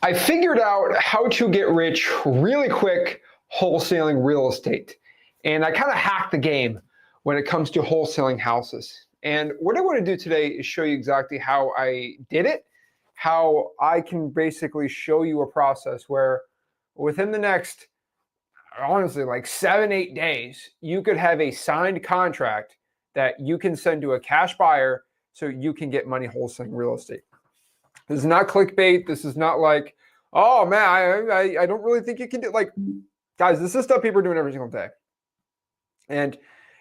I figured out how to get rich really quick wholesaling real estate. And I kind of hacked the game when it comes to wholesaling houses. And what I want to do today is show you exactly how I did it, how I can basically show you a process where within the next, honestly, like 7-8 days, you could have a signed contract that you can send to a cash buyer so you can get money wholesaling real estate. This is not clickbait. This is not like, oh man, I don't really think you can do, like, guys, this is stuff people are doing every single day. And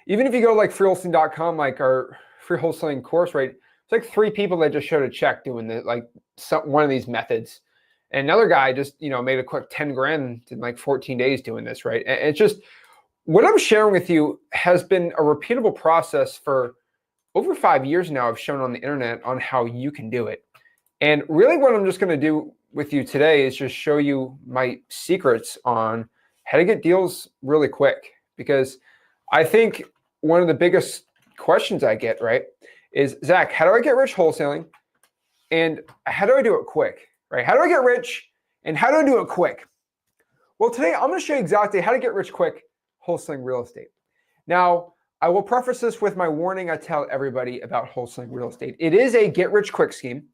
even if you go like freewholesaling.com, like our free wholesaling course, right? It's like 3 people that just showed a check doing the, like one of these methods. And another guy just, made a quick 10 grand in like 14 days doing this, right? And it's just, what I'm sharing with you has been a repeatable process for over 5 years now. I've shown on the internet on how you can do it. And really what I'm just going to do with you today is just show you my secrets on how to get deals really quick. Because I think one of the biggest questions I get, right, is, Zach, how do I get rich wholesaling? And how do I do it quick, right? How do I get rich and how do I do it quick? Well, today I'm going to show you exactly how to get rich quick wholesaling real estate. Now, I will preface this with my warning I tell everybody about wholesaling real estate. It is a get rich quick scheme.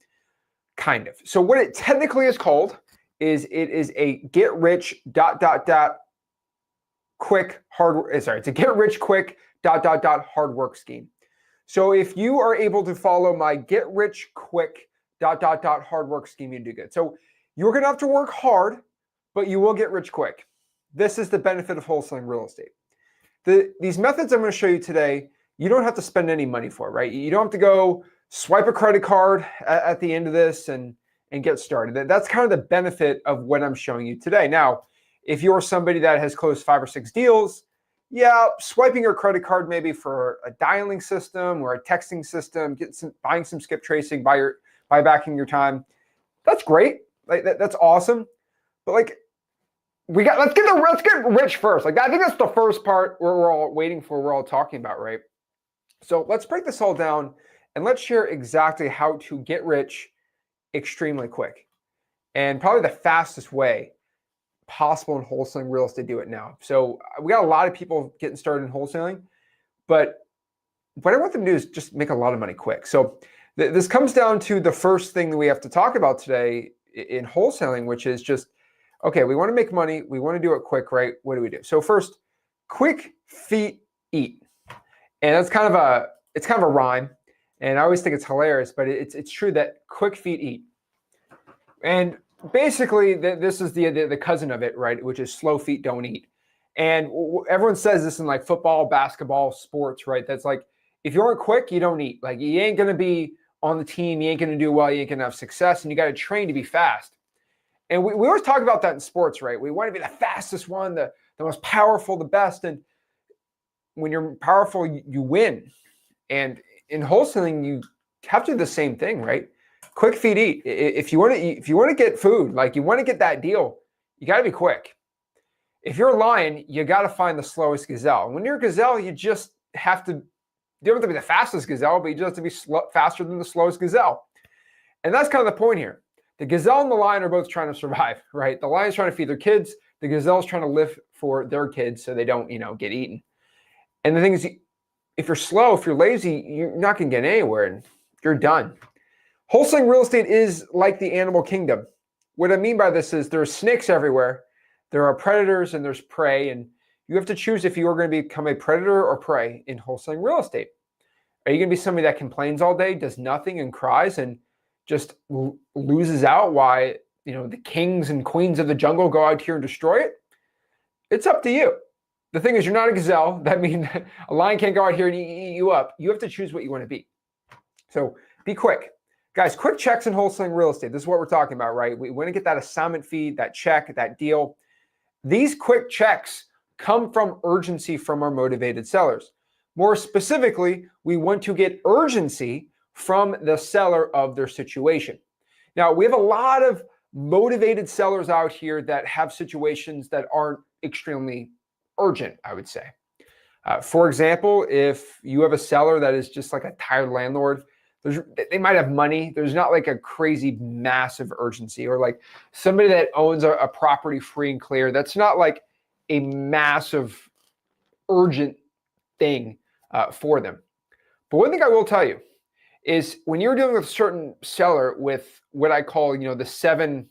Kind of. So what it technically is called is it is a get rich quick hard. Sorry, it's a get rich quick hard work scheme. So if you are able to follow my get rich quick hard work scheme, you do good. So you're going to have to work hard, but you will get rich quick. This is the benefit of wholesaling real estate. These methods I'm going to show you today, you don't have to spend any money for, right? You don't have to go swipe a credit card at the end of this and get started. That's kind of the benefit of what I'm showing you today. Now, if you're somebody that has closed 5 or 6 deals, yeah, swiping your credit card maybe for a dialing system or a texting system, buying some skip tracing, buy backing your time, that's great. Like that's awesome. But like let's get rich first. Like I think that's the first part where we're all waiting for, we're all talking about, right? So let's break this all down. And let's share exactly how to get rich extremely quick. And probably the fastest way possible in wholesaling real estate, do it now. So we got a lot of people getting started in wholesaling, but what I want them to do is just make a lot of money quick. So this comes down to the first thing that we have to talk about today in wholesaling, which is just, okay, we want to make money. We want to do it quick, right? What do we do? So first, quick feet eat. And that's kind of a rhyme. And I always think it's hilarious, but it's true that quick feet eat. And basically, this is the cousin of it, right? Which is slow feet don't eat. And everyone says this in like football, basketball, sports, right? That's like, if you aren't quick, you don't eat. Like you ain't going to be on the team. You ain't going to do well. You ain't going to have success. And you got to train to be fast. And we always talk about that in sports, right? We want to be the fastest one, the most powerful, the best. And when you're powerful, you win. And in wholesaling, you have to do the same thing, right? Quick feet eat. If you want to get food, like you want to get that deal, you got to be quick. If you're a lion, you got to find the slowest gazelle. And when you're a gazelle, you don't have to be the fastest gazelle, but you just have to be faster than the slowest gazelle. And that's kind of the point here. The gazelle and the lion are both trying to survive, right? The lion's trying to feed their kids. The gazelle's trying to live for their kids so they don't, get eaten. And the thing is, if you're slow, if you're lazy, you're not going to get anywhere and you're done. Wholesaling real estate is like the animal kingdom. What I mean by this is there's snakes everywhere. There are predators and there's prey, and you have to choose if you are going to become a predator or prey in wholesaling real estate. Are you going to be somebody that complains all day, does nothing and cries and just loses out why, the kings and queens of the jungle go out here and destroy it? It's up to you. The thing is, you're not a gazelle. That means a lion can't go out here and eat you up. You have to choose what you want to be. So be quick. Guys, quick checks in wholesaling real estate. This is what we're talking about, right? We want to get that assignment fee, that check, that deal. These quick checks come from urgency from our motivated sellers. More specifically, we want to get urgency from the seller of their situation. Now, we have a lot of motivated sellers out here that have situations that aren't extremely urgent, I would say. For example, if you have a seller that is just like a tired landlord They might have money. There's not like a crazy massive urgency, or like somebody that owns a property free and clear. That's not like a massive urgent thing for them. But one thing I will tell you is when you're dealing with a certain seller with what I call, the seven,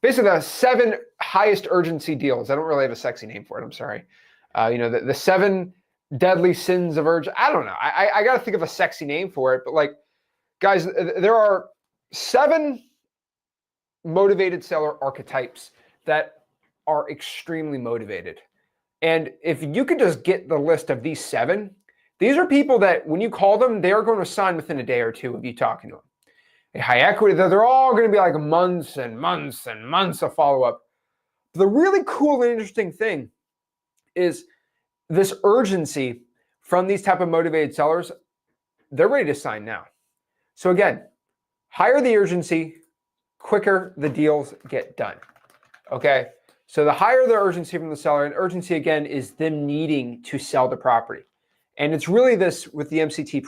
basically the 7 highest urgency deals. I don't really have a sexy name for it. I'm sorry. The 7 deadly sins of urgency. I don't know. I got to think of a sexy name for it. But like, guys, there are 7 motivated seller archetypes that are extremely motivated. And if you could just get the list of these 7, these are people that when you call them, they are going to sign within a day or 2 of you talking to them. A high equity, they're all going to be like months and months and months of follow-up. The really cool and interesting thing is this urgency from these type of motivated sellers. They're ready to sign now. So again, higher the urgency, quicker the deals get done. Okay. So the higher the urgency from the seller, and urgency again is them needing to sell the property. And it's really this with the MCTP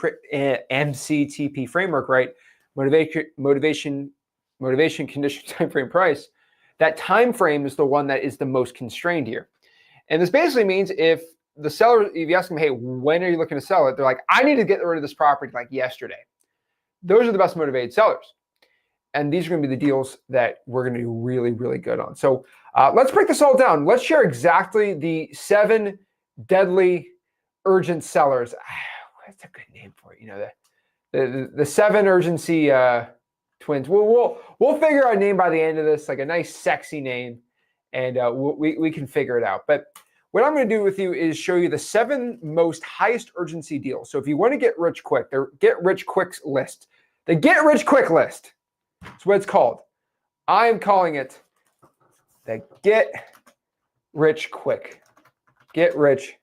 framework, right? Motivation, condition, time frame, price. That time frame is the one that is the most constrained here. And this basically means if the seller, if you ask them, hey, when are you looking to sell it? They're like, I need to get rid of this property like yesterday. Those are the best motivated sellers. And these are going to be the deals that we're going to do really, really good on. So let's break this all down. Let's share exactly the 7 deadly urgent sellers. What's a good name for it? The 7 urgency twins. We'll figure out a name by the end of this, like a nice sexy name, and we can figure it out. But what I'm going to do with you is show you the 7 most highest urgency deals. So if you want to get rich quick, the get rich quick list. The get rich quick list. That's what it's called. I am calling it the get rich quick. Get rich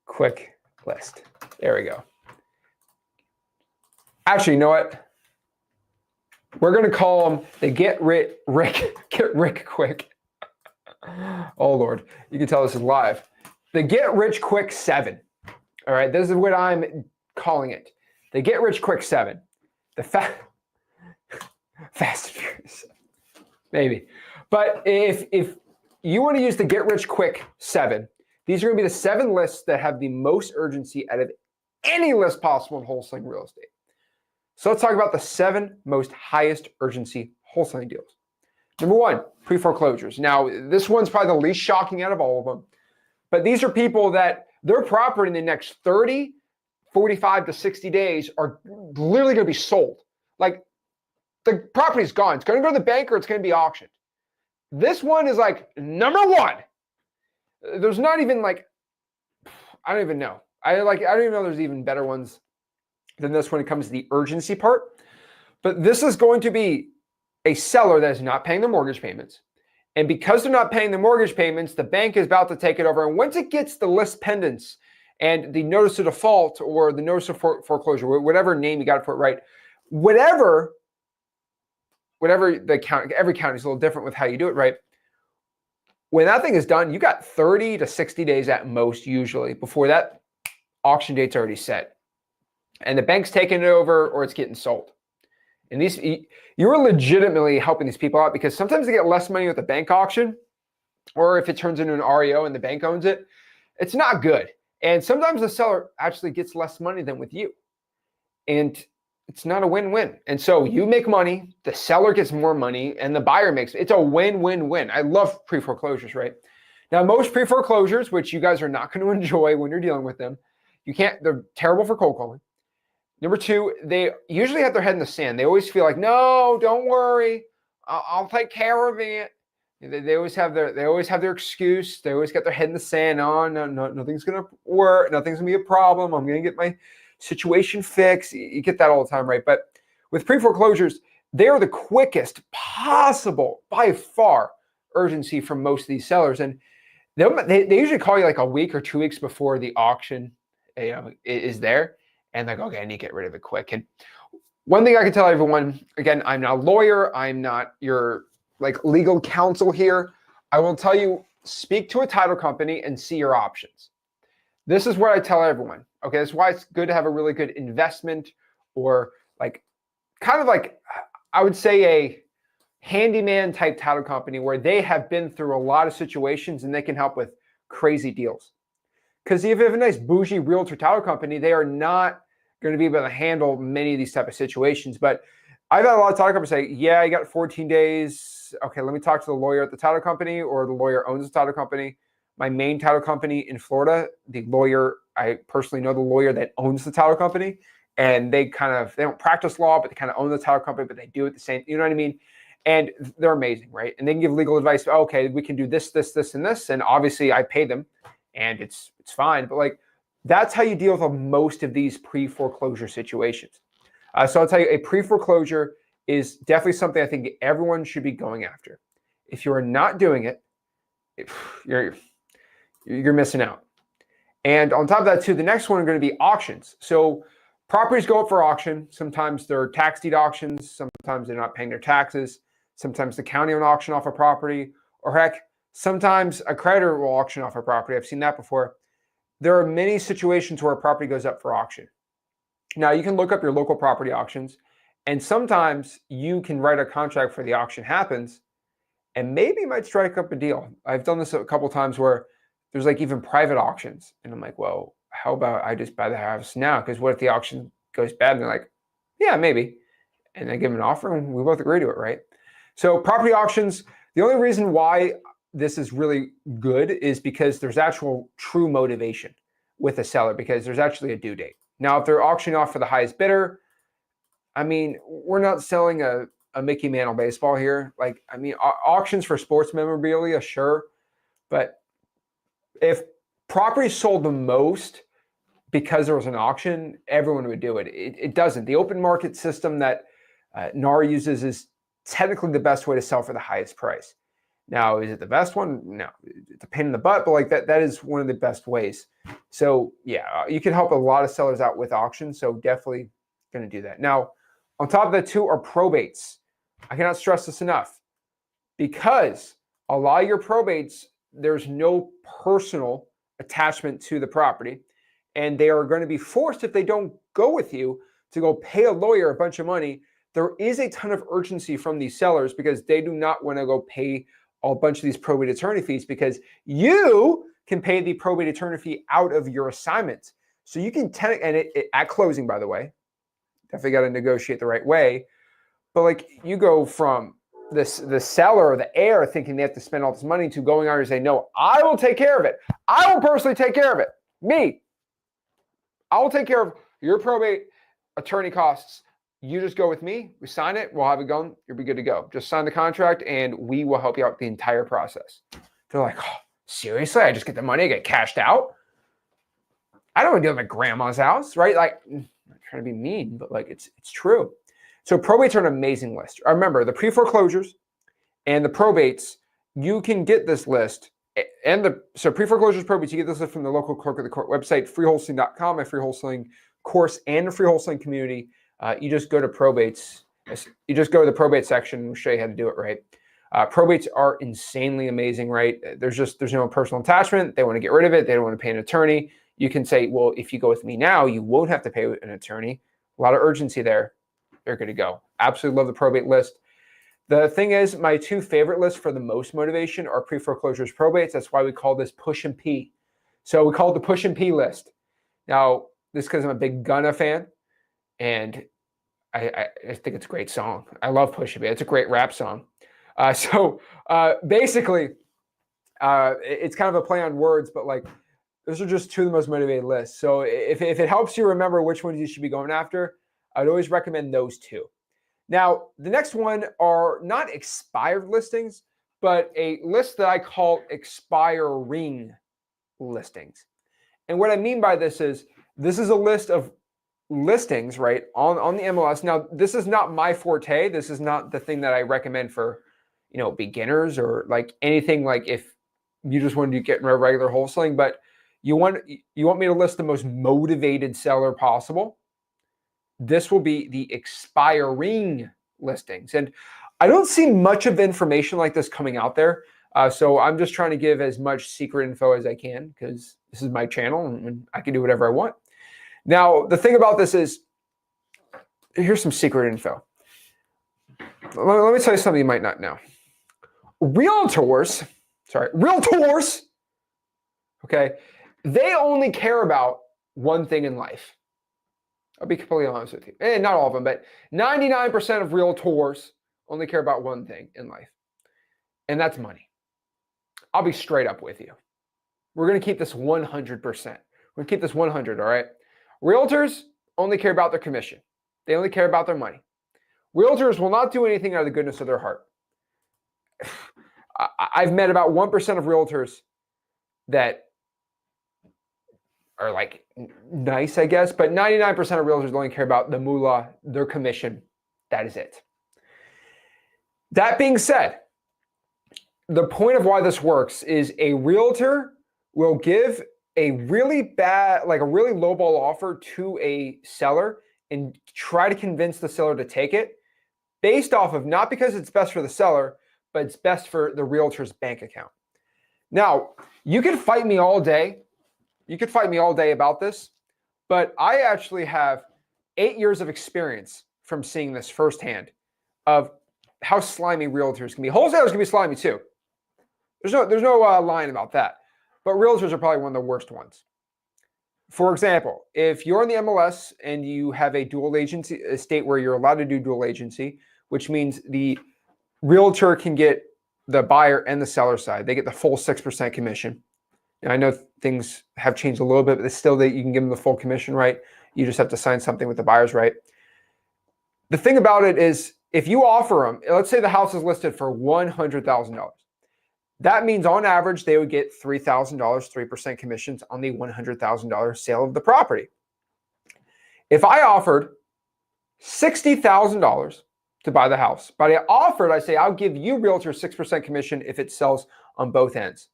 quick list. There we go. Actually, you know what? We're going to call them the get rich quick. Oh, Lord. You can tell this is live. The get rich quick 7. All right. This is what I'm calling it. The get rich quick 7. The fast and furious. Maybe. But if you want to use the get rich quick 7, these are going to be the 7 lists that have the most urgency out of any list possible in wholesaling real estate. So let's talk about the 7 most highest urgency wholesaling deals. Number 1, pre-foreclosures. Now, this one's probably the least shocking out of all of them. But these are people that their property in the next 30, 45 to 60 days are literally going to be sold. Like, the property's gone. It's going to go to the bank or it's going to be auctioned. This one is like number 1. There's not even like, I don't even know. I don't even know there's even better ones than this when it comes to the urgency part. But this is going to be a seller that is not paying their mortgage payments. And because they're not paying the mortgage payments, the bank is about to take it over. And once it gets the list pendants and the notice of default or the notice of foreclosure, whatever name you got for it, right? Whatever the county, every county is a little different with how you do it, right? When that thing is done, you got 30 to 60 days at most usually before that auction date's already set. And the bank's taking it over or it's getting sold. And you're legitimately helping these people out because sometimes they get less money with the bank auction, or if it turns into an REO and the bank owns it, it's not good. And sometimes the seller actually gets less money than with you. And it's not a win-win. And so you make money, the seller gets more money, and the buyer makes it. It's a win-win-win. I love pre-foreclosures, right? Now, most pre-foreclosures, which you guys are not going to enjoy when you're dealing with them, they're terrible for cold calling. Number 2, they usually have their head in the sand. They always feel like, no, don't worry, I'll take care of it. They always have their excuse. They always got their head in the sand. Oh, no, nothing's gonna work. Nothing's gonna be a problem. I'm gonna get my situation fixed. You get that all the time, right? But with pre-foreclosures, they are the quickest possible, by far, urgency from most of these sellers. And they usually call you like a week or 2 weeks before the auction is there. And like, okay, I need to get rid of it quick. And one thing I can tell everyone, again, I'm not a lawyer. I'm not your legal counsel here. I will tell you, speak to a title company and see your options. this is what I tell everyone. Okay, that's why it's good to have a really good investment, or like kind of like, I would say, a handyman type title company where they have been through a lot of situations and they can help with crazy deals. Because if you have a nice bougie realtor title company, they are not going to be able to handle many of these type of situations. But I've had a lot of title companies say, yeah, you got 14 days. Okay, let me talk to the lawyer at the title company, or the lawyer owns the title company. My main title company in Florida, the lawyer, I personally know the lawyer that owns the title company, and they don't practice law, but they kind of own the title company, but they do it the same, you know what I mean? And they're amazing, right? And they can give legal advice. Okay, we can do this, this, this, and this. And obviously I pay them and it's fine. But like, that's how you deal with most of these pre-foreclosure situations. So I'll tell you, a pre-foreclosure is definitely something I think everyone should be going after. If you're not doing it, you're missing out. And on top of that too, the next one are going to be auctions. So properties go up for auction. Sometimes they're tax deed auctions. Sometimes they're not paying their taxes. Sometimes the county will auction off a property, or heck, sometimes a creditor will auction off a property. I've seen that before. There are many situations where a property goes up for auction. Now, you can look up your local property auctions, and sometimes you can write a contract for the auction happens, and maybe you might strike up a deal. I've done this a couple of times where there's like even private auctions, and I'm like, well, how about I just buy the house now? Because what if the auction goes bad? And they're like, yeah, maybe. And I give them an offer, and we both agree to it, right? So property auctions, the only reason why this is really good is because there's actual true motivation with a seller, because there's actually a due date. Now, if they're auctioning off for the highest bidder, I mean, we're not selling a Mickey Mantle baseball here. Like, I mean, auctions for sports memorabilia, sure. But if property sold the most because there was an auction, everyone would do it. It doesn't. The open market system that NAR uses is technically the best way to sell for the highest price. Now, is it the best one? No, it's a pain in the butt, but like that is one of the best ways. So yeah, you can help a lot of sellers out with auctions. So definitely going to do that. Now, on top of that too are probates. I cannot stress this enough, because a lot of your probates, there's no personal attachment to the property, and they are going to be forced, if they don't go with you, to go pay a lawyer a bunch of money. There is a ton of urgency from these sellers because they do not want to go pay a bunch of these probate attorney fees, because you can pay the probate attorney fee out of your assignment. So you can at closing, by the way, definitely got to negotiate the right way. But like, you go from the seller or the heir thinking they have to spend all this money to going on and say, no, I will take care of it. I will personally take care of it. Me. I will take care of your probate attorney costs. You just go with me. We sign it. We'll have it going. You'll be good to go. Just sign the contract and we will help you out the entire process. They're like, oh, seriously? I just get the money, I get cashed out? I don't want to do it at my grandma's house, right? Like, I'm not trying to be mean, but like, it's true. So probates are an amazing list. Remember, the pre-foreclosures and the probates, you can get this list. So pre-foreclosures, probates, you get this list from the local clerk of the court website, freewholesaling.com, my free wholesaling course and the free wholesaling community. You just go to probates. You just go to the probate section and we'll show you how to do it right. Probates are insanely amazing, right? There's no personal attachment. They want to get rid of it. They don't want to pay an attorney. You can say, well, if you go with me now, you won't have to pay an attorney. A lot of urgency there. They're good to go. Absolutely love the probate list. The thing is, my two favorite lists for the most motivation are pre-foreclosures, probates. That's why we call this push and P. So we call it the push and P list. Now, this is because I'm a big Gunna fan, and I think it's a great song. I love Push and P. It's a great rap song. Basically, it's kind of a play on words, but like, those are just two of the most motivated lists. So if it helps you remember which ones you should be going after, I'd always recommend those two. Now, the next one are not expired listings, but a list that I call expiring listings. And what I mean by this is a list of listings, right, on the MLS. Now, this is not my forte. This is not the thing that I recommend for, beginners or like anything, like if you just wanted to get regular wholesaling, but you want me to list the most motivated seller possible. This will be the expiring listings. And I don't see much of information like this coming out there. So I'm just trying to give as much secret info as I can because this is my channel and I can do whatever I want. Now, the thing about this is, here's some secret info. Let me tell you something you might not know. Realtors, okay, they only care about one thing in life. I'll be completely honest with you. And not all of them, but 99% of realtors only care about one thing in life, and that's money. I'll be straight up with you. We're going to keep this 100%. We're going to keep this 100, all right? Realtors only care about their commission. They only care about their money. Realtors will not do anything out of the goodness of their heart. I've met about 1% of realtors that are like nice, I guess, but 99% of realtors only care about the moolah, their commission. That is it. That being said, the point of why this works is a realtor will give a really bad, like a really lowball offer to a seller and try to convince the seller to take it based off of not because it's best for the seller, but it's best for the realtor's bank account. Now, you can fight me all day. You could fight me all day about this, but I actually have 8 years of experience from seeing this firsthand of how slimy realtors can be. Wholesalers can be slimy too. There's no line about that. But realtors are probably one of the worst ones. For example, if you're in the MLS and you have a dual agency, a state where you're allowed to do dual agency, which means the realtor can get the buyer and the seller side. They get the full 6% commission. And I know things have changed a little bit, but it's still that you can give them the full commission, right? You just have to sign something with the buyer's right. The thing about it is, if you offer them, let's say the house is listed for $100,000. That means on average, they would get $3,000, 3% commissions on the $100,000 sale of the property. If I offered $60,000 to buy the house, but I say, I'll give you realtor 6% commission if it sells on both ends.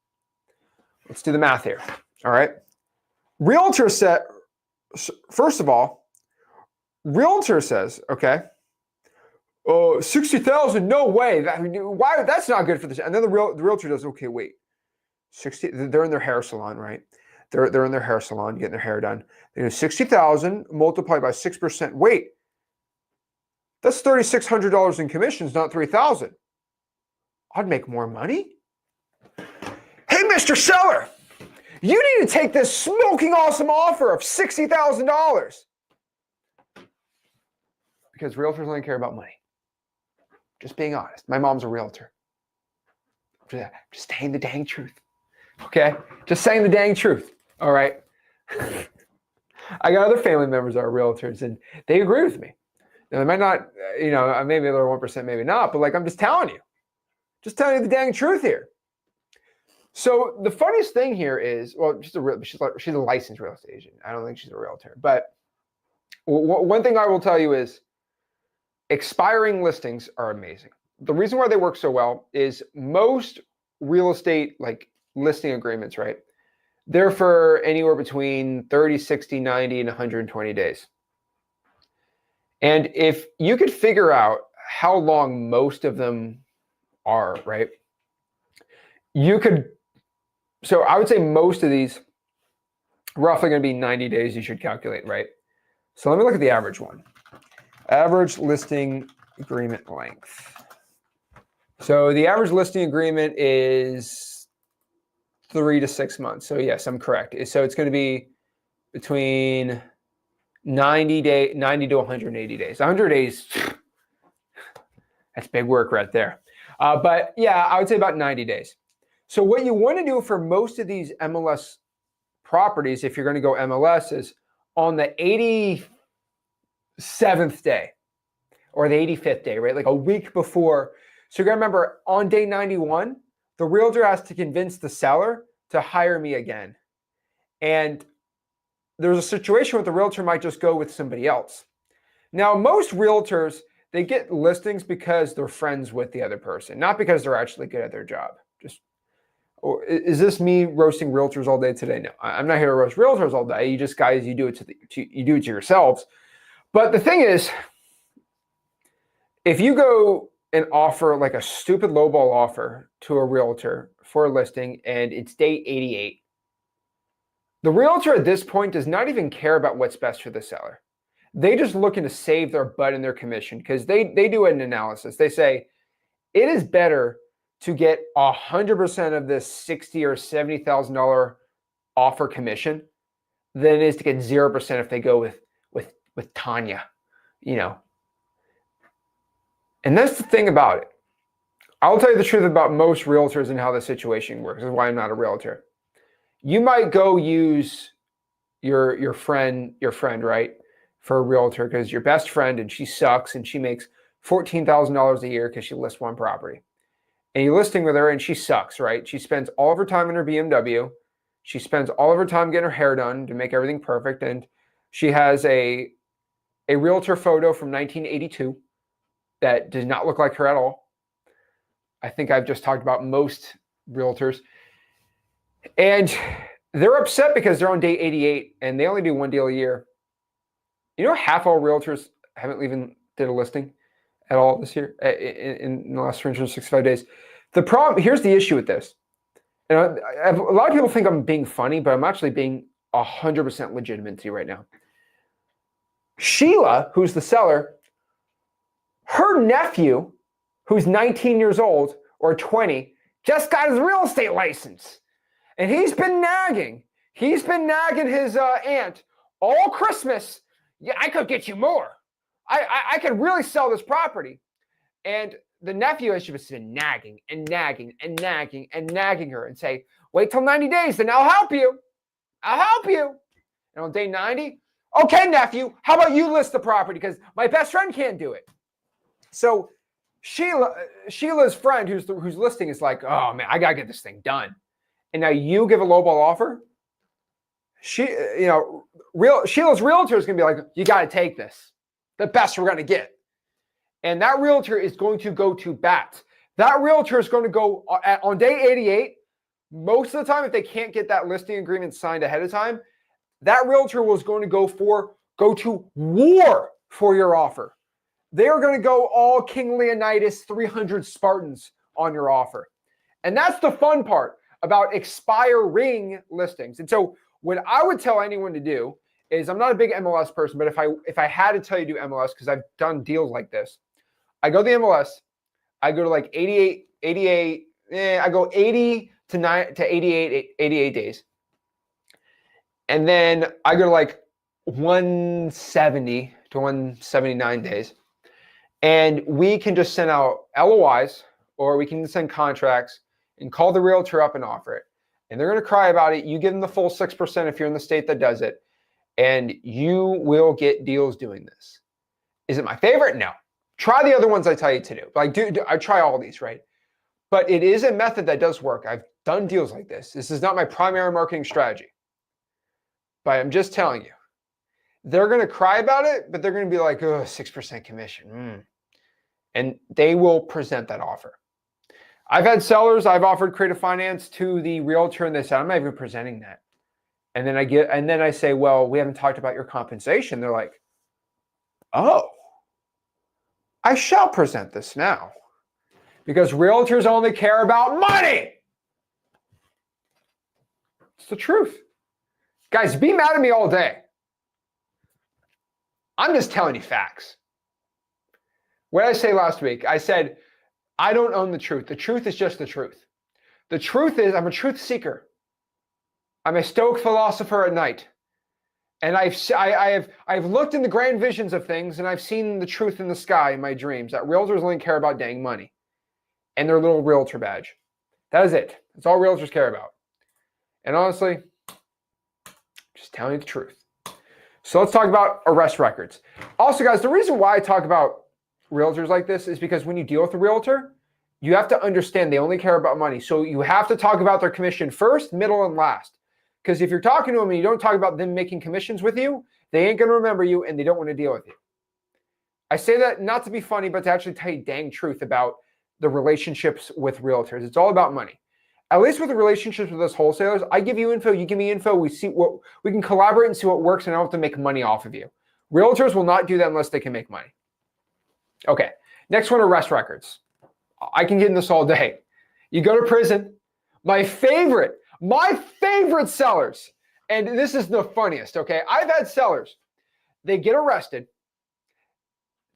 Let's do the math here. All right. Realtor said, first of all, realtor says, okay, 60,000, no way. Why? That's not good for this. And then the realtor does, okay, wait, 60. They're in their hair salon, right? They're in their hair salon getting their hair done. They do 60,000 multiplied by 6%. Wait, that's $3,600 in commissions, not 3,000. I'd make more money. Hey, Mr. Seller, you need to take this smoking awesome offer of $60,000 because realtors only care about money. Just being honest. My mom's a realtor. Just saying the dang truth. Okay? Just saying the dang truth. All right? I got other family members that are realtors, and they agree with me. Now, they might not, maybe they're 1%, maybe not, but like I'm just telling you. Just telling you the dang truth here. So the funniest thing here is, well, she's a licensed real estate agent. I don't think she's a realtor. But one thing I will tell you is expiring listings are amazing. The reason why they work so well is most real estate like listing agreements, right? They're for anywhere between 30, 60, 90, and 120 days. And if you could figure out how long most of them are, right? So I would say most of these roughly going to be 90 days you should calculate, right? So let me look at the average one. Average listing agreement length. So the average listing agreement is 3 to 6 months. So yes, I'm correct. So it's going to be between 90 to 180 days. 100 days, that's big work right there. But yeah, I would say about 90 days. So what you want to do for most of these MLS properties, if you're going to go MLS, is on the 87th day or the 85th day, right? Like a week before. So you got to remember, on day 91, the realtor has to convince the seller to hire me again. And there's a situation where the realtor might just go with somebody else. Now, most realtors, they get listings because they're friends with the other person, not because they're actually good at their job. Or is this me roasting realtors all day today? No, I'm not here to roast realtors all day. You just guys, you do it to yourselves. But the thing is, if an offer, like a stupid lowball offer to a realtor for a listing, and it's day 88. The realtor at this point does not even care about what's best for the seller. They just looking to save their butt and their commission, because they do an analysis. They say it is better to get 100% of this $60,000 or $70,000 offer commission than it is to get 0% if they go with Tanya, you know. And that's the thing about it. I'll tell you the truth about most realtors and how the situation works. This is why I'm not a realtor. You might go use your friend, right, for a realtor because your best friend and she sucks and she makes $14,000 a year because she lists one property. And you're listing with her and she sucks, right? She spends all of her time in her BMW. She spends all of her time getting her hair done to make everything perfect. And she has a realtor photo from 1982 that does not look like her at all. I think I've just talked about most realtors. And they're upset because they're on day 88 and they only do one deal a year. You know, half all realtors haven't even did a listing at all this year in the last 365 days. The problem, here's the issue with this. And a lot of people think I'm being funny, but I'm actually being 100% legitimate to you right now. Sheila, who's the seller, her nephew, who's 19 years old or 20, just got his real estate license. And he's been nagging. He's been nagging his aunt all Christmas. Yeah, I could get you more. I could really sell this property. And the nephew has just been nagging and nagging and nagging and nagging her and say, wait till 90 days, then I'll help you. I'll help you. And on day 90, okay, nephew, how about you list the property? Because my best friend can't do it. So Sheila's friend who's listing is like, oh man, I gotta get this thing done. And now you give a lowball offer. Sheila's realtor is gonna be like, you gotta take this, the best we're gonna get. And that realtor is going to go to bat. That realtor is going to go on day 88. Most of the time, if they can't get that listing agreement signed ahead of time, that realtor was going to go to war for your offer. They are going to go all King Leonidas 300 Spartans on your offer. And that's the fun part about expiring listings. And so what I would tell anyone to do is, I'm not a big MLS person, but if I had to tell you to do MLS, because I've done deals like this, I go to the MLS, I go to like 88, I go 80 to 88 days. And then I go to like 170 to 179 days. And we can just send out LOIs, or we can send contracts and call the realtor up and offer it. And they're going to cry about it. You give them the full 6% if you're in the state that does it, and you will get deals doing this. Is it my favorite? No. Try the other ones I tell you to do. Like, I try all these, right? But it is a method that does work. I've done deals like this. This is not my primary marketing strategy. But I'm just telling you, they're going to cry about it, but they're going to be like, oh, 6% commission. And they will present that offer. I've had sellers, I've offered creative finance to the realtor, and they said, I'm not even presenting that. And then I say, well, we haven't talked about your compensation. They're like, oh, I shall present this now, because realtors only care about money. It's the truth. Guys, be mad at me all day. I'm just telling you facts. What did I say last week? I said, I don't own the truth. The truth is just the truth. The truth is, I'm a truth seeker. I'm a Stoic philosopher at night. And I've looked in the grand visions of things, and I've seen the truth in the sky in my dreams, that realtors only care about dang money and their little realtor badge. That is it. That's all realtors care about. And honestly, just telling you the truth. So let's talk about arrest records. Also, guys, the reason why I talk about realtors like this is because when you deal with a realtor, you have to understand they only care about money. So you have to talk about their commission first, middle, and last. Because if you're talking to them and you don't talk about them making commissions with you, they ain't going to remember you and they don't want to deal with you. I say that not to be funny, but to actually tell you dang truth about the relationships with realtors. It's all about money. At least with the relationships with us wholesalers, I give you info, you give me info, we can collaborate and see what works, and I don't have to make money off of you. Realtors will not do that unless they can make money. Okay, Next one, arrest records. I can get in this all day. You go to prison. My favorite sellers, and this is the funniest, okay? I've had sellers, they get arrested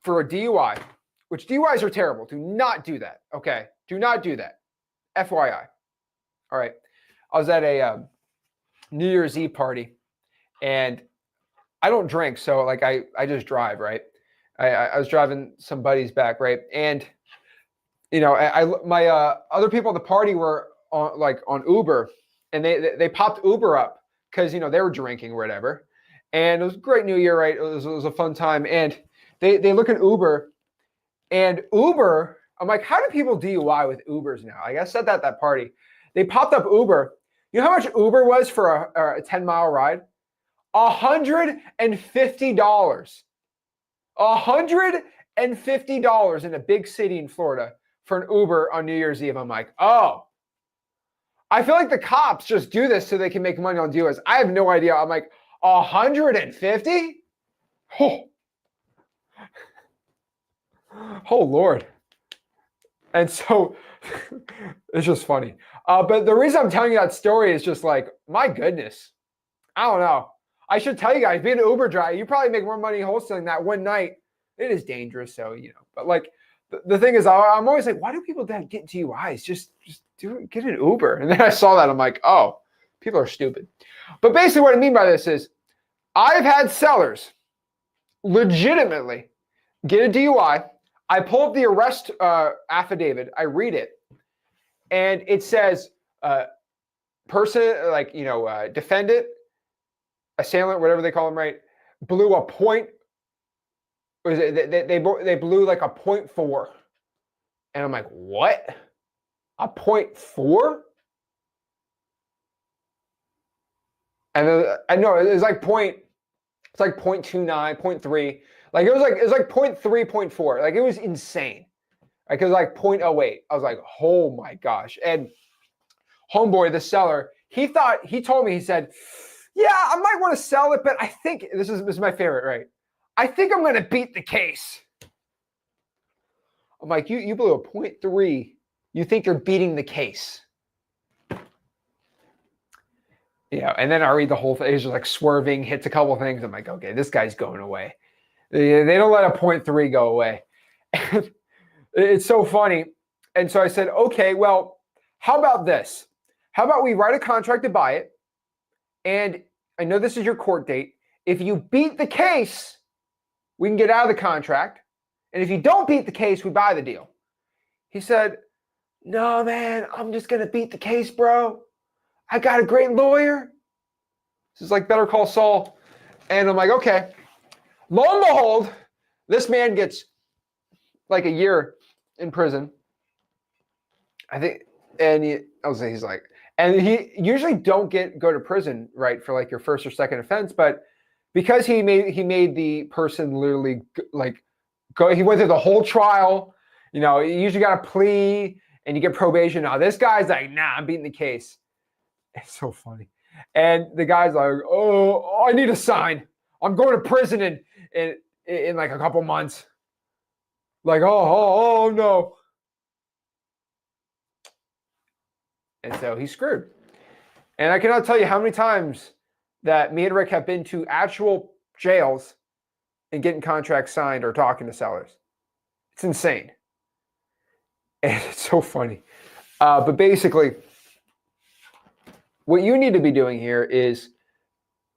for a DUI, which DUIs are terrible. Do not do that, okay? Do not do that. FYI. All right. I was at a New Year's Eve party, and I don't drink, so like I just drive, right? I was driving some buddies back, right? And you know, my other people at the party were on Uber, and they popped Uber up because you know they were drinking or whatever, and it was a great New Year, right? It was a fun time, and they look at Uber, and Uber, I'm like, how do people DUI with Ubers now? Like I said that at that party, they popped up Uber. You know how much Uber was for a 10-mile ride? $150. $150 in a big city in Florida for an Uber on New Year's Eve. I'm like, oh, I feel like the cops just do this so they can make money on DUIs. I have no idea. I'm like, 150? Oh, oh Lord. And so it's just funny. But the reason I'm telling you that story is just like, my goodness, I don't know. I should tell you guys, being an Uber driver, you probably make more money wholesaling that one night. It is dangerous, so, you know. But like, the thing is, I'm always like, why do people get DUIs? Just get an Uber. And then I saw that, I'm like, oh, people are stupid. But basically what I mean by this is, I've had sellers legitimately get a DUI. I pull up the arrest affidavit, I read it, and it says, person, like, you know, defendant, assailant, whatever they call them, right, blew a point. Was it, they blew like a 0.4, and I'm like, what? A 0.4? And then, I know it's like it's like 0.29, 0.3. Like it was like 0.3, 0.4. Like it was insane. Like it was like 0.08. I was like, oh my gosh. And homeboy, the seller, he told me, he said, yeah, I might want to sell it, but I think this is my favorite, right? I think I'm going to beat the case. I'm like, you blew a 0.3. You think you're beating the case. Yeah, and then I read the whole thing. He's just like swerving, hits a couple things. I'm like, okay, this guy's going away. They don't let a 0.3 go away. It's so funny. And so I said, okay, well, how about this? How about we write a contract to buy it? And I know this is your court date. If you beat the case, we can get out of the contract. And if you don't beat the case, we buy the deal. He said, no, man, I'm just going to beat the case, bro. I got a great lawyer. This is like Better Call Saul. And I'm like, okay. Lo and behold, this man gets like a year in prison. I think, and he's like, and he usually don't go to prison, right, for like your first or second offense, but because he made the person literally like go, he went through the whole trial. You know, you usually got a plea and you get probation. Now this guy's like, nah, I'm beating the case. It's so funny. And the guy's like, oh, I need a sign. I'm going to prison in like a couple months. Like, oh no. And so he's screwed. And I cannot tell you how many times that me and Rick have been to actual jails and getting contracts signed or talking to sellers. It's insane. And it's so funny. But basically, what you need to be doing here is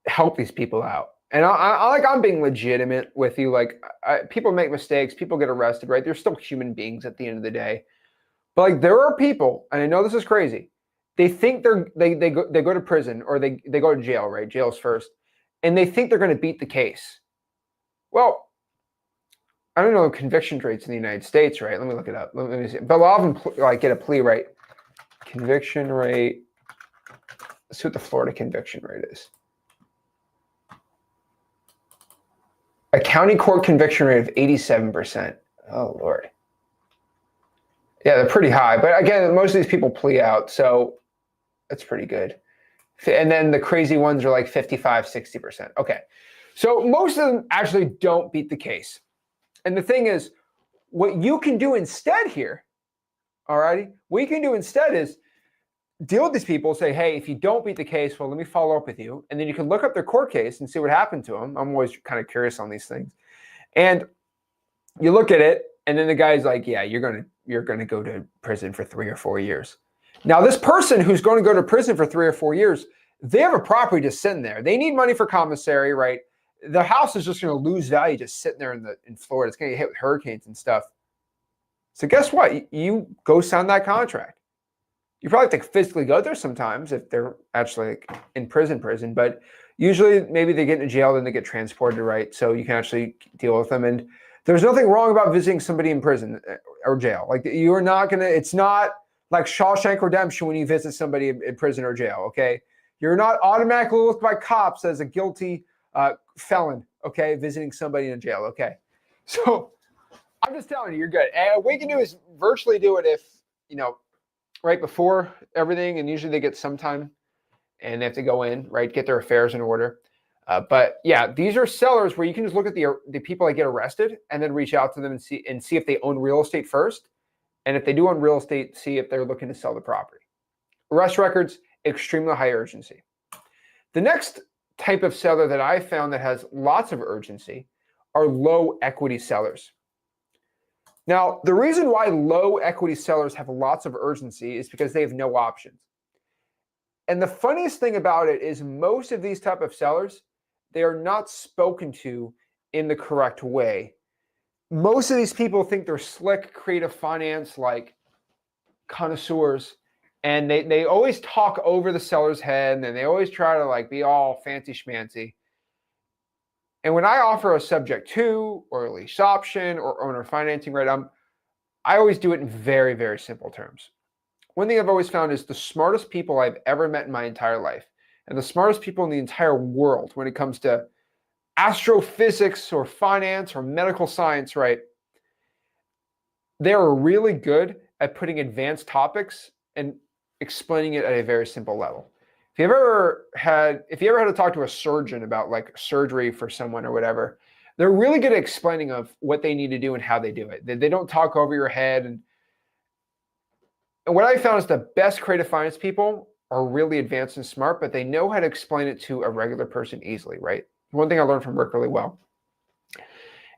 help these people out. And I'm being legitimate with you. Like, people make mistakes, people get arrested, right? They're still human beings at the end of the day. But like, there are people, and I know this is crazy. They think they go to prison or they go to jail, right? Jail's first, and they think they're going to beat the case. Well, I don't know conviction rates in the United States, right? Let me look it up. Let me see. But a lot of them like get a plea, right? Conviction rate. Let's see what the Florida conviction rate is. A county court conviction rate of 87%. Oh, Lord. Yeah, they're pretty high. But again, most of these people plea out, so that's pretty good. And then the crazy ones are like 55, 60%. Okay. So most of them actually don't beat the case. And the thing is, what you can do instead here, all righty, what you can do instead is deal with these people, say, hey, if you don't beat the case, well, let me follow up with you. And then you can look up their court case and see what happened to them. I'm always kind of curious on these things. And you look at it, and then the guy's like, yeah, you're gonna go to prison for 3 or 4 years. Now, this person who's going to go to prison for 3 or 4 years, they have a property just sitting there. They need money for commissary, right? The house is just going to lose value just sitting there in Florida. It's going to get hit with hurricanes and stuff. So guess what? You go sign that contract. You probably have to physically go there sometimes if they're actually like in prison, but usually maybe they get into jail, then they get transported, right? So you can actually deal with them. And there's nothing wrong about visiting somebody in prison or jail. Like you're not going to, it's not like Shawshank Redemption when you visit somebody in prison or jail, okay? You're not automatically looked by cops as a guilty felon, okay, visiting somebody in jail, okay? So I'm just telling you, you're good. And what you can do is virtually do it if, right before everything, and usually they get some time and they have to go in, right, get their affairs in order. But yeah, these are sellers where you can just look at the people that get arrested and then reach out to them and see if they own real estate first. And if they do own real estate, see if they're looking to sell the property. Arrest records, extremely high urgency. The next type of seller that I found that has lots of urgency are low equity sellers. Now, the reason why low equity sellers have lots of urgency is because they have no options. And the funniest thing about it is most of these type of sellers, they are not spoken to in the correct way. Most of these people think they're slick, creative finance, like connoisseurs, and they always talk over the seller's head, and they always try to like be all fancy schmancy. And when I offer a subject to or a lease option or owner financing, right, I always do it in very, very simple terms. One thing I've always found is the smartest people I've ever met in my entire life, and the smartest people in the entire world when it comes to astrophysics or finance or medical science, right? They're really good at putting advanced topics and explaining it at a very simple level. If you ever had to talk to a surgeon about like surgery for someone or whatever, they're really good at explaining of what they need to do and how they do it. They don't talk over your head. And what I found is the best creative finance people are really advanced and smart, but they know how to explain it to a regular person easily, right? One thing I learned from Rick really well.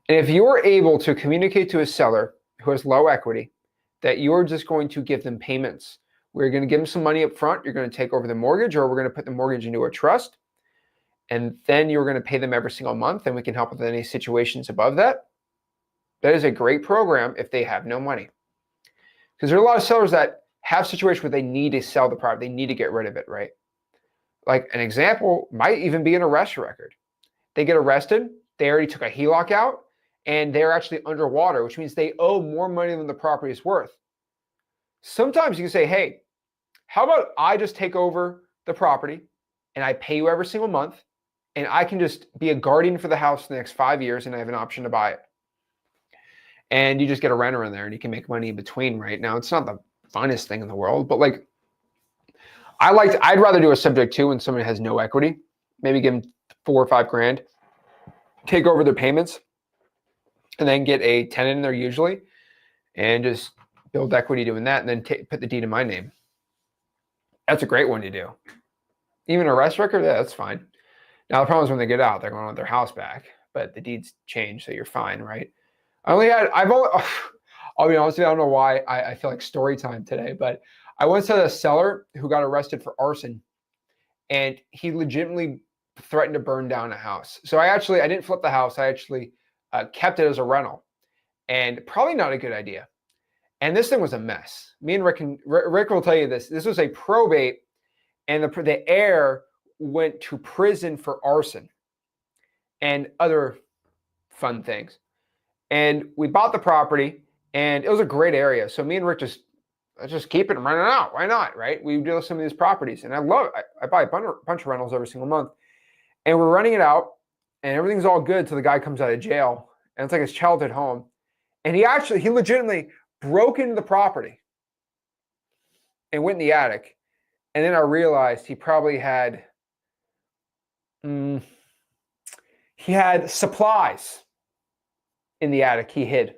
And if you're able to communicate to a seller who has low equity that you're just going to give them payments, we're going to give them some money up front, you're going to take over the mortgage, or we're going to put the mortgage into a trust, and then you're going to pay them every single month, and we can help with any situations above that. That is a great program if they have no money. Because there are a lot of sellers that have situations where they need to sell the property, they need to get rid of it, right? Like an example might even be an arrest record. They get arrested, they already took a HELOC out, and they're actually underwater, which means they owe more money than the property is worth. Sometimes you can say, hey, how about I just take over the property and I pay you every single month, and I can just be a guardian for the house for the next 5 years, and I have an option to buy it. And you just get a renter in there and you can make money in between. Right now, it's not the funnest thing in the world, but like I'd rather do a subject to when somebody has no equity, maybe give them 4 or 5 grand, take over their payments, and then get a tenant in there usually, and just build equity doing that, and then put the deed in my name. That's a great one to do. Even a arrest record, yeah, that's fine. Now the problem is when they get out, they're going to want their house back, but the deed's changed, so you're fine, right? I'll be honest with you, I don't know why I feel like story time today, but I once had a seller who got arrested for arson, and he legitimately threatened to burn down a house. So I didn't flip the house. I actually kept it as a rental, and probably not a good idea. And this thing was a mess. Me and Rick will tell you this. This was a probate, and the heir went to prison for arson and other fun things. And we bought the property, and it was a great area. So me and Rick let's just keep it and rent it out. Why not, right? We do some of these properties, and I love it. I buy a bunch of rentals every single month, and we're renting it out, and everything's all good till the guy comes out of jail, and it's like his childhood home. And he legitimately broke into the property and went in the attic. And then I realized he probably had supplies in the attic he hid.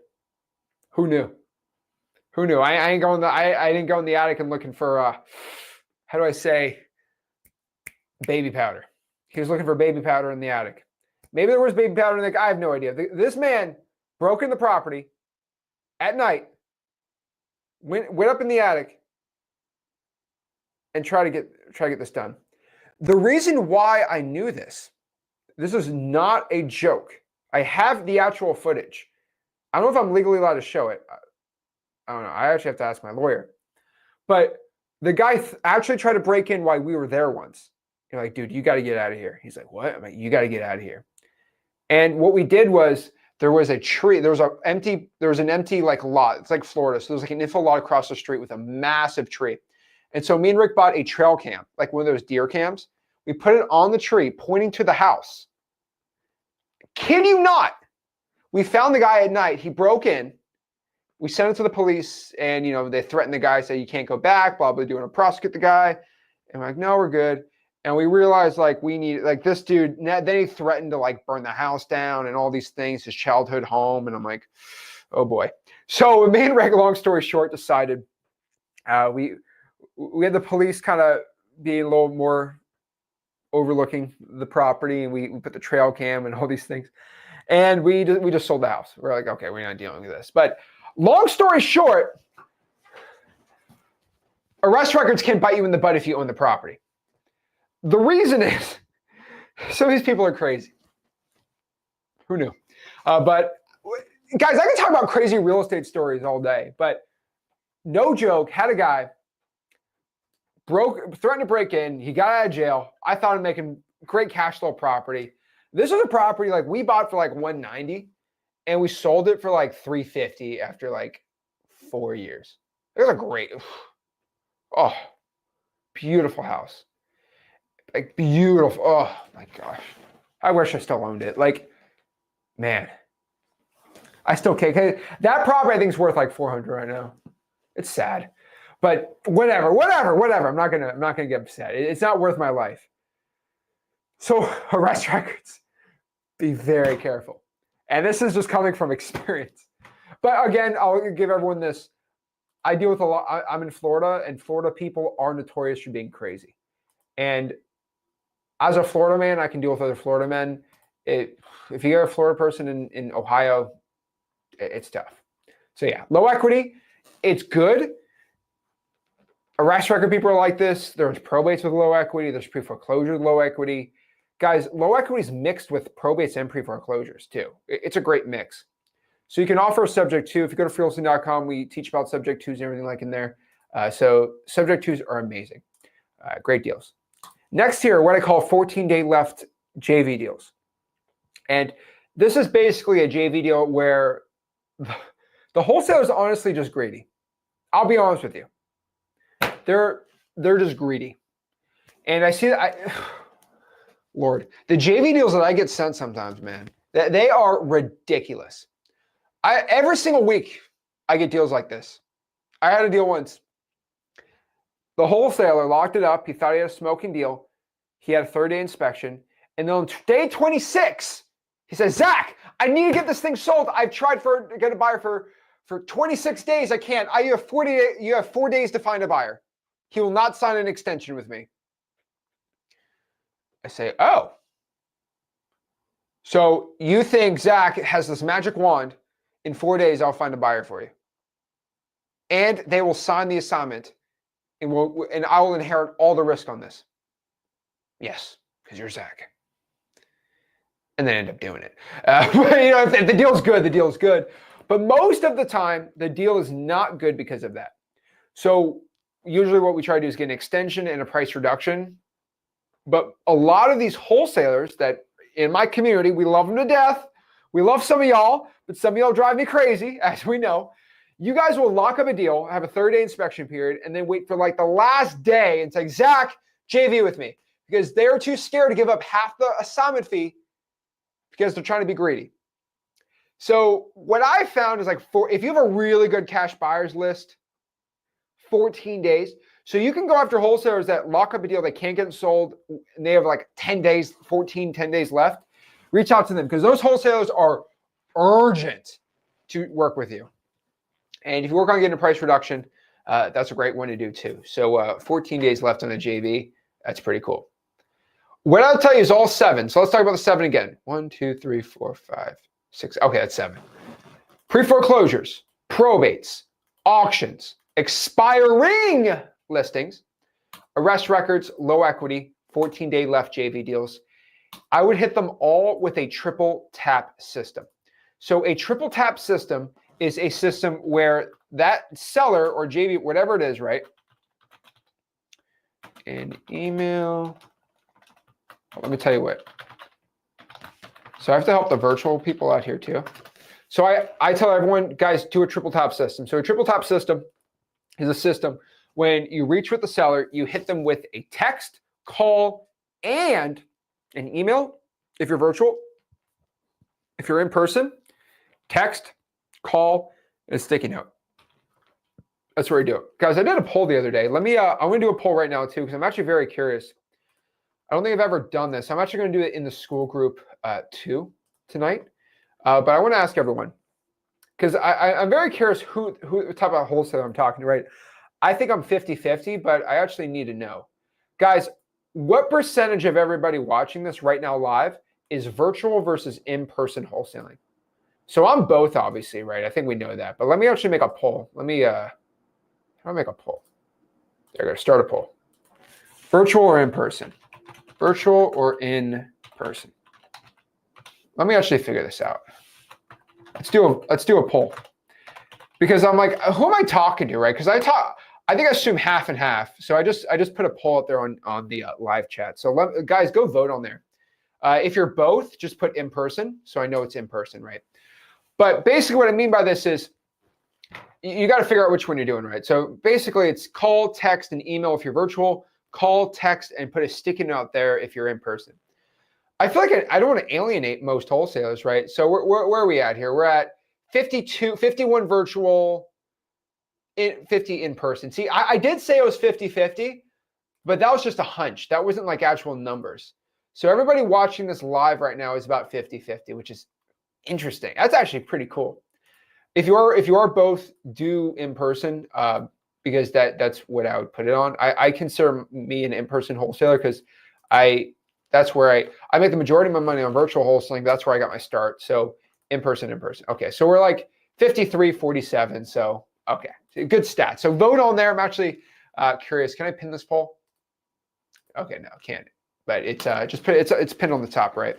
Who knew? Who knew? I ain't going. I didn't go in the attic and looking for how do I say, baby powder. He was looking for baby powder in the attic. Maybe there was baby powder in the. I have no idea. This man broke in the property at night, went up in the attic, and try to get this done. The reason why I knew this is not a joke. I have the actual footage. I don't know if I'm legally allowed to show it. I don't know. I actually have to ask my lawyer. But the guy actually tried to break in while we were there once. You're like, dude, you got to get out of here. He's like, what? I'm like, you got to get out of here. And what we did was there was a tree. There was an empty like lot. It's like Florida. So there's like an info lot across the street with a massive tree. And so me and Rick bought a trail cam, like one of those deer cams. We put it on the tree pointing to the house. Kid you not. We found the guy at night. He broke in. We sent it to the police, and they threatened the guy, say you can't go back, blah blah, doing to prosecute the guy. And we're like, no, we're good. And we realized like we need like this dude. Then he threatened to like burn the house down and all these things, his childhood home. And I'm like, oh boy. So me and Rick, long story short, decided we had the police kind of be a little more overlooking the property, and we put the trail cam and all these things, and we just sold the house. We're like, okay, we're not dealing with this. But long story short, arrest records can bite you in the butt if you own the property. The reason is some of these people are crazy. Who knew? But guys, I can talk about crazy real estate stories all day, but no joke, had a guy threatened to break in. He got out of jail. I thought I'd make him great cash flow property. This was a property like we bought for like $190, and we sold it for like $350 after like 4 years. It was a great, beautiful house. Like beautiful. Oh my gosh. I wish I still owned it. Like, man, I still can't. That property I think is worth like $400 right now. It's sad. But whatever. I'm not gonna get upset. It's not worth my life. So arrest records, be very careful. And this is just coming from experience. But again, I'll give everyone this. I deal with a lot. I'm in Florida, and Florida people are notorious for being crazy. And as a Florida man, I can deal with other Florida men. If you get a Florida person in Ohio, it's tough. So yeah, low equity, it's good. Arrest record people are like this. There's probates with low equity. There's pre-foreclosure with low equity. Guys, low equity is mixed with probates and pre-foreclosures too. It's a great mix. So you can offer a subject to. If you go to freeholding.com, we teach about subject twos and everything like in there. So subject twos are amazing. Great deals. Next here, what I call 14-day left JV deals. And this is basically a JV deal where the wholesaler is honestly just greedy. I'll be honest with you. They're just greedy. And I see that, Lord, the JV deals that I get sent sometimes, man, they are ridiculous. Every single week, I get deals like this. I had a deal once. The wholesaler locked it up. He thought he had a smoking deal. He had a 30-day inspection. And then on day 26, he says, Zach, I need to get this thing sold. I've tried to get a buyer for 26 days. I can't. You have 4 days to find a buyer. He will not sign an extension with me. I say, oh. So you think Zach has this magic wand, in 4 days I'll find a buyer for you. And they will sign the assignment, and I will inherit all the risk on this. Yes, because you're Zach. And then end up doing it. But, if the deal's good, the deal's good. But most of the time, the deal is not good because of that. So usually what we try to do is get an extension and a price reduction. But a lot of these wholesalers that in my community, we love them to death. We love some of y'all, but some of y'all drive me crazy, as we know. You guys will lock up a deal, have a 30-day inspection period, and then wait for like the last day and say, Zach, JV with me. Because they're too scared to give up half the assignment fee because they're trying to be greedy. So what I found is if you have a really good cash buyers list, 14 days. So you can go after wholesalers that lock up a deal, they can't get it sold, and they have like 10 days left. Reach out to them because those wholesalers are urgent to work with you. And if you work on getting a price reduction, that's a great one to do too. So 14 days left on the JV. That's pretty cool. What I'll tell you is all 7. So let's talk about the 7 again. 1, 2, 3, 4, 5, 6. Okay, that's 7. Pre-foreclosures, probates, auctions, expiring listings, arrest records, low equity, 14-day left JV deals. I would hit them all with a triple tap system. So a triple tap system is a system where that seller or JV, whatever it is, right? An email. Let me tell you what. So I have to help the virtual people out here too. So I tell everyone, guys, do a triple tap system. So a triple tap system is a system when you reach with the seller, you hit them with a text, call, and an email if you're virtual. If you're in person, text, call, and a sticky note. That's where you do it. Guys, I did a poll the other day. I'm going to do a poll right now too, because I'm actually very curious. I don't think I've ever done this. I'm actually going to do it in the school group too tonight. But I want to ask everyone, because I'm very curious who type of wholesaler I'm talking to, right? I think I'm 50-50, but I actually need to know. Guys, what percentage of everybody watching this right now live is virtual versus in-person wholesaling? So I'm both, obviously, right? I think we know that. But let me actually make a poll. How do I make a poll? There we go. Start a poll. Virtual or in person? Virtual or in person? Let me actually figure this out. Let's do a poll. Because I'm like, who am I talking to, right? Because I think I assume half and half. So I just put a poll up there on the live chat. So guys, go vote on there. If you're both, just put in person, so I know it's in person, right? But basically what I mean by this is you got to figure out which one you're doing, right? So basically it's call, text, and email if you're virtual, call, text, and put a sticky note there if you're in person. I feel like I don't want to alienate most wholesalers, right? So where are we at here? We're at 51 virtual, 50 in person. See, I did say it was 50-50, but that was just a hunch. That wasn't like actual numbers. So everybody watching this live right now is about 50-50, which is interesting. That's actually pretty cool. If you are both, do in person, because that's what I would put it on. I consider me an in-person wholesaler because that's where I make the majority of my money on virtual wholesaling. That's where I got my start. So in person. Okay, so we're like 53-47. So okay, good stat. So vote on there. I'm actually curious. Can I pin this poll? Okay, no, can't. But it's it's pinned on the top, right?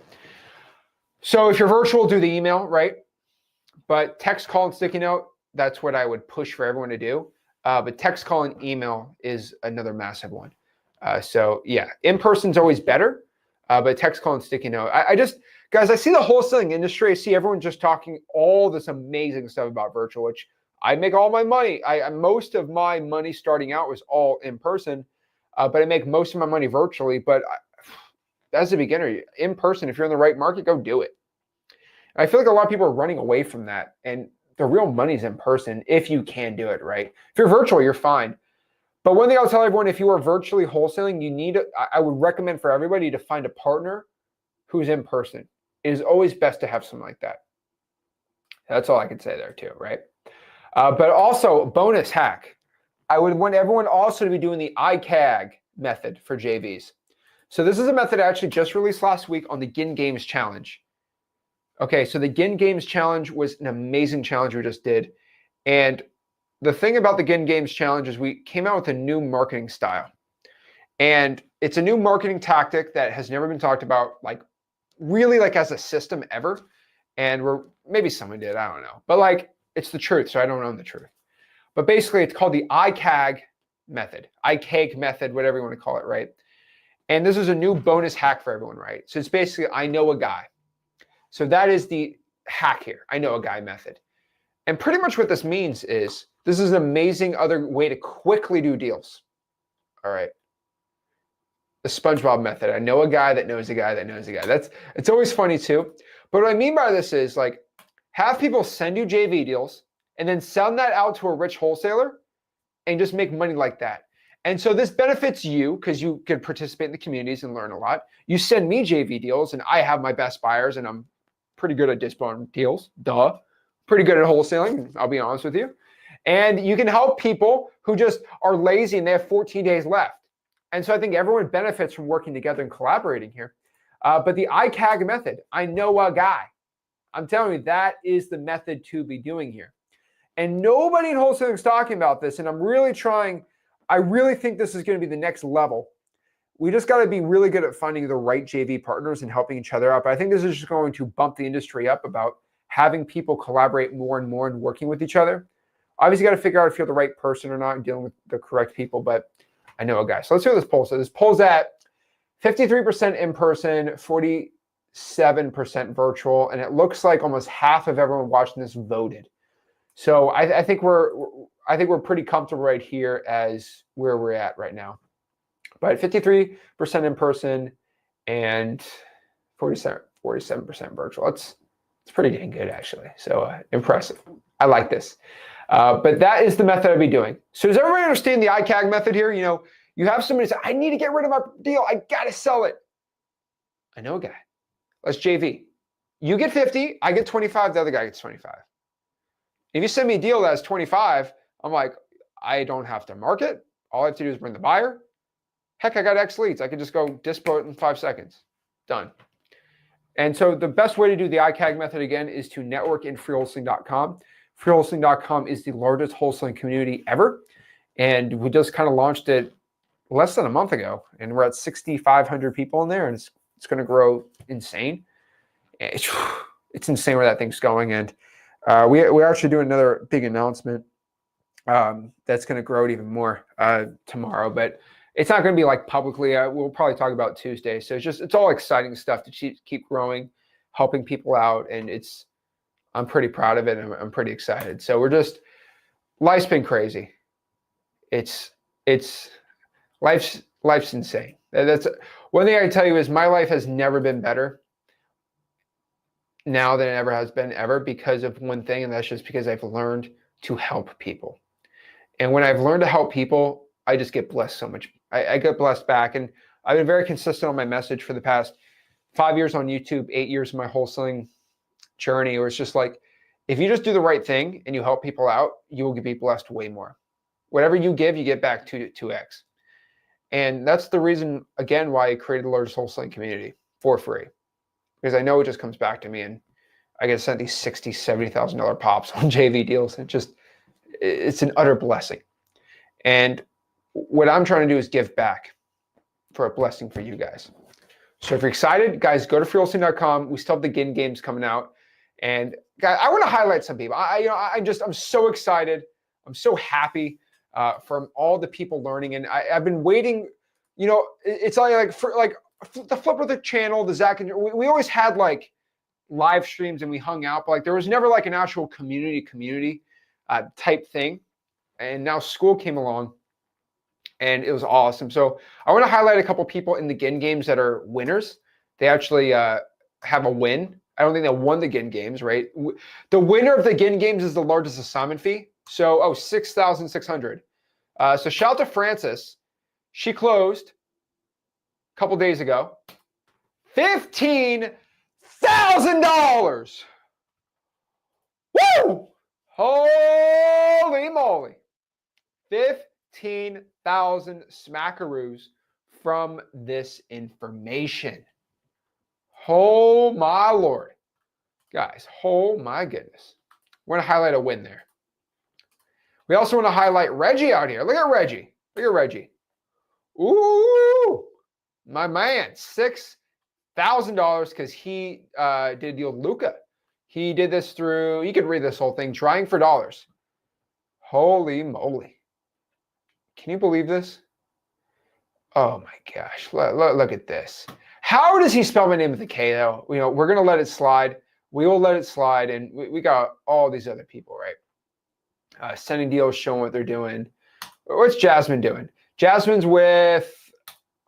So if you're virtual, do the email, right? But text, call, and sticky note, that's what I would push for everyone to do. But text, call, and email is another massive one. So yeah, in person's always better. But text, call, and sticky note. Guys, I see the wholesaling industry. I see everyone just talking all this amazing stuff about virtual, which I make all my money. Most of my money starting out was all in person, but I make most of my money virtually. But as a beginner, in person, if you're in the right market, go do it. I feel like a lot of people are running away from that, and the real money's in person if you can do it, right? If you're virtual, you're fine. But one thing I'll tell everyone, if you are virtually wholesaling, I would recommend for everybody to find a partner who's in person. It is always best to have something like that. That's all I can say there too, right? But also, bonus hack. I would want everyone also to be doing the IKAG method for JVs. So this is a method I actually just released last week on the Ginn Games Challenge. Okay, so the Ginn Games Challenge was an amazing challenge we just did. And the thing about the Ginn Games Challenge is we came out with a new marketing style. And it's a new marketing tactic that has never been talked about, really as a system ever. And maybe someone did, I don't know. But it's the truth, so I don't own the truth. But basically, it's called the IKAG method, whatever you want to call it, right? And this is a new bonus hack for everyone, right? So it's basically, I know a guy. So that is the hack here. I know a guy method. And pretty much what this means is this is an amazing other way to quickly do deals. All right. The SpongeBob method. I know a guy that knows a guy that knows a guy. It's always funny too. But what I mean by this is have people send you JV deals and then send that out to a rich wholesaler and just make money like that. And so this benefits you because you can participate in the communities and learn a lot. You send me JV deals and I have my best buyers and I'm pretty good at disbarring deals. Duh. Pretty good at wholesaling, I'll be honest with you. And you can help people who just are lazy and they have 14 days left. And so I think everyone benefits from working together and collaborating here. But the IKAG method, I know a guy. I'm telling you, that is the method to be doing here. And nobody in wholesaling is talking about this. And I'm really trying, I really think this is going to be the next level. We just got to be really good at finding the right JV partners and helping each other out. But I think this is just going to bump the industry up about having people collaborate more and more and working with each other. Obviously, you got to figure out if you're the right person or not and dealing with the correct people. But I know a guy. So let's see what this poll says. This poll's at 53% in person, 47% virtual, and it looks like almost half of everyone watching this voted. So I think we're pretty comfortable right here as where we're at right now. But 53% in person and 47% virtual. It's pretty dang good actually. So impressive. I like this. But that is the method I'll be doing. So does everybody understand the IKAG method here? You know, you have somebody say, I need to get rid of my deal. I got to sell it. I know a guy. Let's JV. You get 50, I get 25, the other guy gets 25. If you send me a deal that's 25, I'm like, I don't have to market. All I have to do is bring the buyer. Heck, I got X leads. I can just go dispo it in 5 seconds. Done. And so the best way to do the IKAG method again is to network in freewholesaling.com. Freewholesaling.com is the largest wholesaling community ever. And we just kind of launched it less than a month ago. And we're at 6,500 people in there. And it's going to grow insane. It's insane where that thing's going. And we're actually doing another big announcement that's going to grow it even more tomorrow. But it's not going to be like publicly. We'll probably talk about Tuesday. So it's all exciting stuff to keep growing, helping people out. And I'm pretty proud of it. And I'm pretty excited. So life's been crazy. Life's insane. That's one thing I can tell you is my life has never been better now than it ever has been ever because of one thing. And that's just because I've learned to help people. And when I've learned to help people, I just get blessed so much. I get blessed back. And I've been very consistent on my message for the past 5 years on YouTube, 8 years of my wholesaling journey, where it's just like, if you just do the right thing and you help people out, you will be blessed way more. Whatever you give, you get back 2x. And that's the reason, again, why I created the largest wholesaling community for free. Because I know it just comes back to me and I get sent these $60,000, $70,000 pops on JV deals. It's an utter blessing. And what I'm trying to do is give back for a blessing for you guys. So if you're excited, guys, go to freewholesaling.com. We still have the Ginn games coming out. And guys, I want to highlight some people. I'm so excited. I'm so happy from all the people learning. And I've been waiting, it's like for the flip of the channel, the Zach Ginn, we always had like live streams and we hung out, but like there was never like an actual community type thing. And now school came along and it was awesome. So I want to highlight a couple people in the Ginn games that are winners. They actually have a win. I don't think they won the Ginn games, right? The winner of the Ginn games is the largest assignment fee. So, $6,600. So shout out to Francis. She closed a couple days ago. $15,000. Woo! Holy moly. 15,000 smackaroos from this information. Oh my Lord. Guys, oh my goodness. I want to highlight a win there. We also want to highlight Reggie out here. Look at Reggie. Ooh, my man, $6,000 because he did a deal with Luca. He did this through, you could read this whole thing, Trying for Dollars. Holy moly. Can you believe this? Oh my gosh, look at this. How does he spell my name with a K though? We're going to let it slide. We will let it slide. And we got all these other people, right? Sending deals, showing what they're doing. What's Jasmine doing? Jasmine's with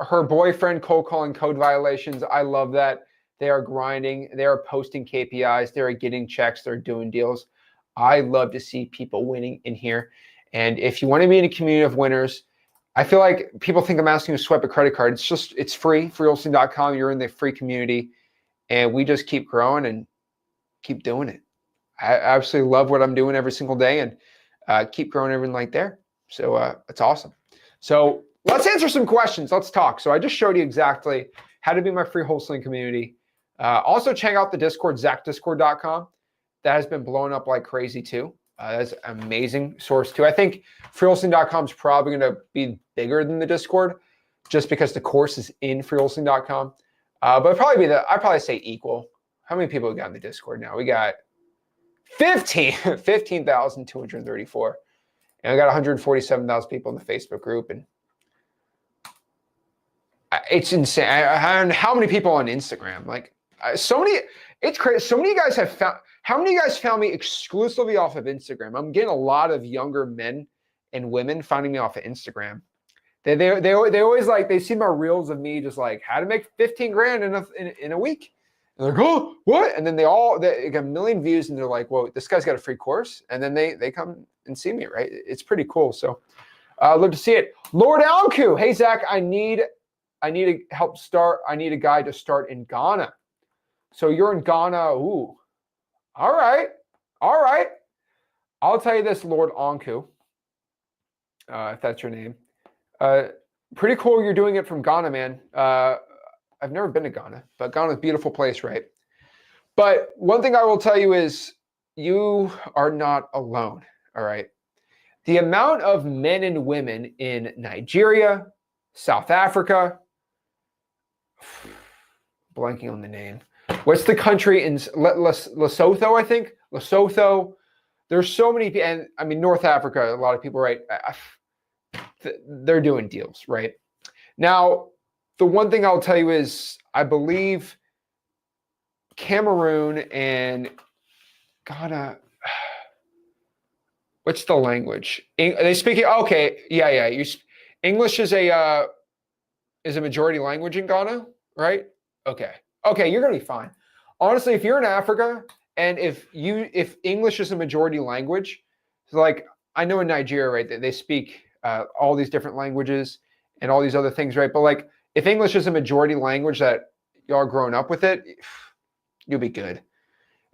her boyfriend, cold calling code violations. I love that. They are grinding. They are posting KPIs. They're getting checks. They're doing deals. I love to see people winning in here. And if you want to be in a community of winners, I feel like people think I'm asking you to swipe a credit card. It's free, freewholesaling.com. You're in the free community. And we just keep growing and keep doing it. I absolutely love what I'm doing every single day. And keep growing everything like there. So it's awesome. So let's answer some questions. Let's talk. So I just showed you exactly how to be my free wholesaling community. Also check out the Discord, zachdiscord.com. That has been blowing up like crazy too. That's an amazing source too. I think freewholesaling.com is probably going to be bigger than the Discord just because the course is in freewholesaling.com. But I'd probably say equal. How many people we got in the Discord now? We got 15,234. And I got 147,000 people in the Facebook group. And it's insane. And how many people on Instagram? Like so many, it's crazy. So many of you guys have found, how many of you guys found me exclusively off of Instagram? I'm getting a lot of younger men and women finding me off of Instagram. They always like, they see my reels of me just like how to make 15 grand in a week. And they're like, oh, what? And then they get a million views and they're like, whoa, this guy's got a free course. And then they come and see me, right? It's pretty cool. So love to see it. Lord Alku, hey Zach, I need a guy to start in Ghana. So you're in Ghana. Ooh. All right. I'll tell you this, Lord Anku, if that's your name. Pretty cool you're doing it from Ghana, man. I've never been to Ghana, but Ghana's a beautiful place, right? But one thing I will tell you is you are not alone, all right? The amount of men and women in Nigeria, South Africa, blanking on the name. What's the country in Lesotho, I think? Lesotho. There's so many, and I mean, North Africa, a lot of people, right? They're doing deals, right? Now, the one thing I'll tell you is I believe Cameroon and Ghana, what's the language? Are they speaking? Okay, yeah. English is a majority language in Ghana, right? Okay, you're gonna be fine. Honestly, if you're in Africa and if English is a majority language, so like I know in Nigeria, right, they speak all these different languages and all these other things, right? But like if English is a majority language that y'all are growing up with it, you'll be good.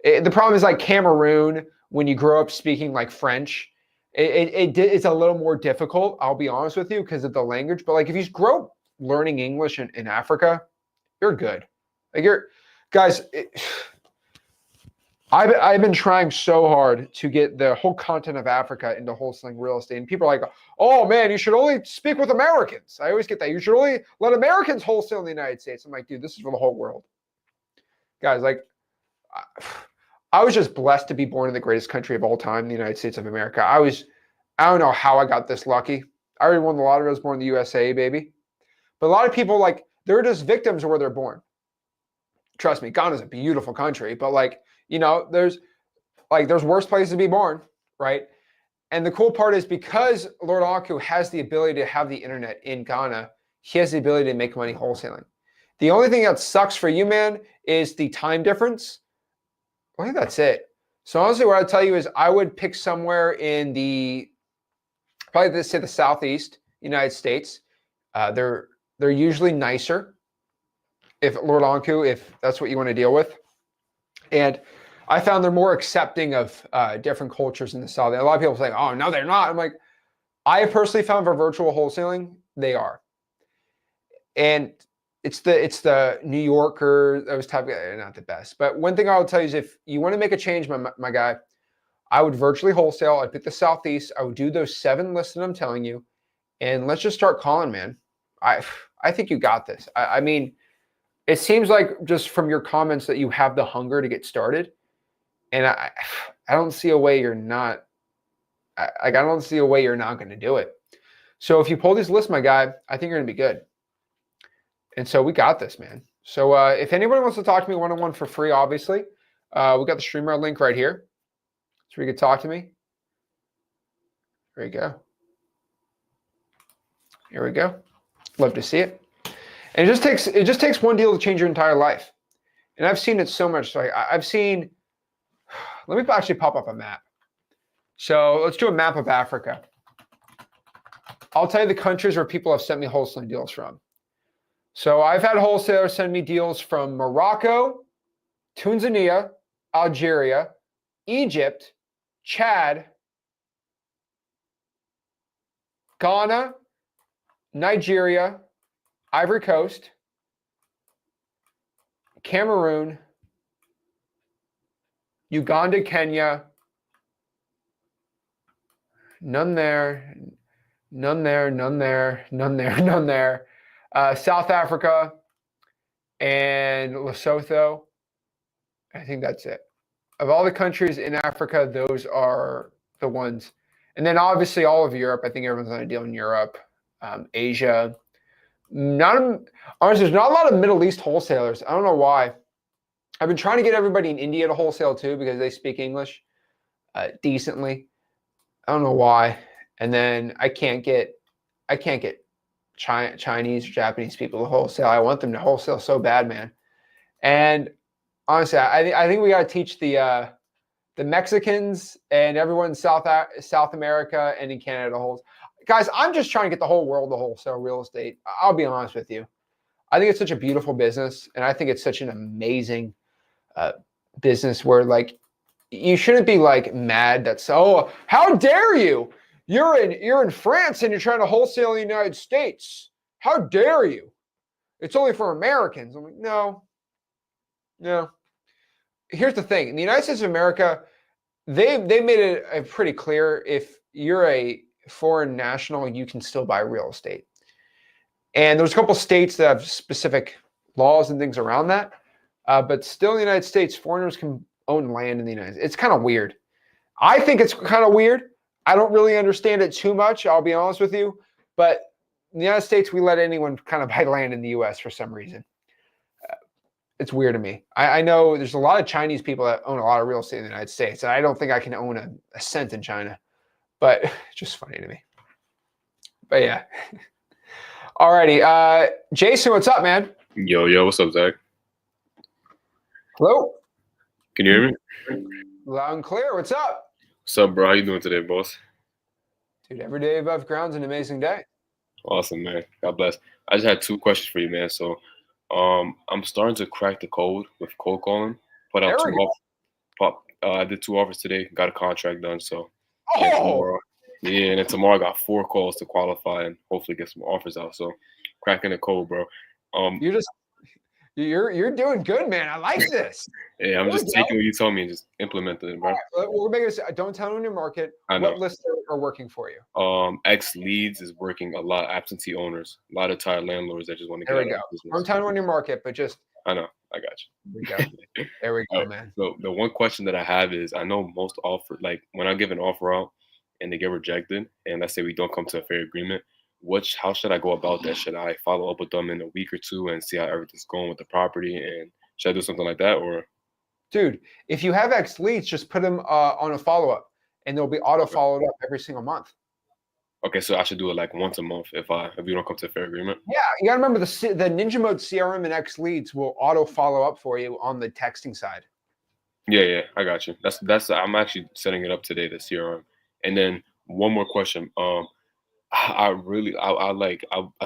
The problem is like Cameroon, when you grow up speaking like French, it's a little more difficult, I'll be honest with you, because of the language. But like if you grow up learning English in Africa, you're good. Like guys, I've been trying so hard to get the whole continent of Africa into wholesaling real estate. And people are like, oh man, you should only speak with Americans. I always get that. You should only let Americans wholesale in the United States. I'm like, dude, this is for the whole world. Guys, like, I was just blessed to be born in the greatest country of all time, the United States of America. I don't know how I got this lucky. I already won the lottery. I was born in the USA, baby. But a lot of people, like, they're just victims of where they're born. Trust me, Ghana's a beautiful country, but like, you know, there's worse places to be born, right? And the cool part is because Lord Aku has the ability to have the internet in Ghana, he has the ability to make money wholesaling. The only thing that sucks for you, man, is the time difference. I think that's it. So honestly, what I'd tell you is I would pick somewhere in probably the Southeast United States. They're usually nicer. If Lord Anku, if that's what you want to deal with. And I found they're more accepting of different cultures in the South. A lot of people say, oh, no, they're not. I'm like, I personally found for virtual wholesaling, they are. And it's the New Yorker, those type of guys, not the best. But one thing I will tell you is if you want to make a change, my guy, I would virtually wholesale. I'd pick the Southeast. I would do those 7 lists that I'm telling you. And let's just start calling, man. I think you got this. I mean, it seems like just from your comments that you have the hunger to get started. And I don't see a way you're not. I don't see a way you're not going to do it. So if you pull these lists, my guy, I think you're going to be good. And so we got this, man. So if anybody wants to talk to me one-on-one for free, obviously, we got the StreamYard link right here. So you can talk to me. There you go. Here we go. Love to see it. And it just takes one deal to change your entire life. And I've seen it so much. So I've seen, let me actually pop up a map. So let's do a map of Africa. I'll tell you the countries where people have sent me wholesaling deals from. So I've had wholesalers send me deals from Morocco, Tanzania, Algeria, Egypt, Chad, Ghana, Nigeria, Ivory Coast, Cameroon, Uganda, Kenya, none there, none there, none there, none there, none there. South Africa and Lesotho. I think that's it. Of all the countries in Africa, those are the ones. And then obviously all of Europe. I think everyone's on a deal in Europe, Asia. Honestly, there's not a lot of Middle East wholesalers. I don't know why. I've been trying to get everybody in India to wholesale too because they speak English decently. I don't know why. And then I can't get Chinese or Japanese people to wholesale. I want them to wholesale so bad, man. And honestly, I think we got to teach the Mexicans and everyone in South America and in Canada to wholesale. Guys, I'm just trying to get the whole world to wholesale real estate. I'll be honest with you. I think it's such a beautiful business, and I think it's such an amazing business where like you shouldn't be like mad that how dare you? You're in France and you're trying to wholesale in the United States. How dare you? It's only for Americans. I'm like, no. Here's the thing. In the United States of America, they made it pretty clear if you're a foreign national, you can still buy real estate. And there's a couple states that have specific laws and things around that. But still in the United States, foreigners can own land in the United States. It's kind of weird. I think it's kind of weird. I don't really understand it too much, I'll be honest with you. But in the United States, we let anyone kind of buy land in the US for some reason. It's weird to me. I know there's a lot of Chinese people that own a lot of real estate in the United States, and I don't think I can own a cent in China. But it's just funny to me. But yeah. Alrighty. Jason, what's up, man? Yo, what's up, Zach? Hello? Can you hear me? Loud and clear. What's up? What's up, bro? How you doing today, boss? Dude, every day above ground's an amazing day. Awesome, man. God bless. I just had 2 questions for you, man. So I'm starting to crack the code with cold calling. Put out 2 offers. I did 2 offers today. Got a contract done. So and then tomorrow I got 4 calls to qualify and hopefully get some offers out. So cracking the code, bro. You're doing good, man. I like this. Yeah, I'm just taking what you told me and just implementing it, bro. Right, we'll make this. Don't tell them your market. What lists are working for you? X leads is working a lot. Absentee owners, a lot of tired landlords that just want to get out of business. Don't tell them on your market, but just. I know. I got you. There we go, man. So the one question that I have is, I know most offer, like when I give an offer out and they get rejected, and let's say we don't come to a fair agreement, how should I go about that? Should I follow up with them in a week or 2 and see how everything's going with the property? And should I do something like that? Or, dude, if you have X leads, just put them on a follow-up, and they'll be auto followed up every single month. Okay, so I should do it like once a month if we don't come to a fair agreement. Yeah, you gotta remember the Ninja Mode CRM and X leads will auto follow up for you on the texting side. Yeah, I got you. That's I'm actually setting it up today, the CRM. And then one more question. I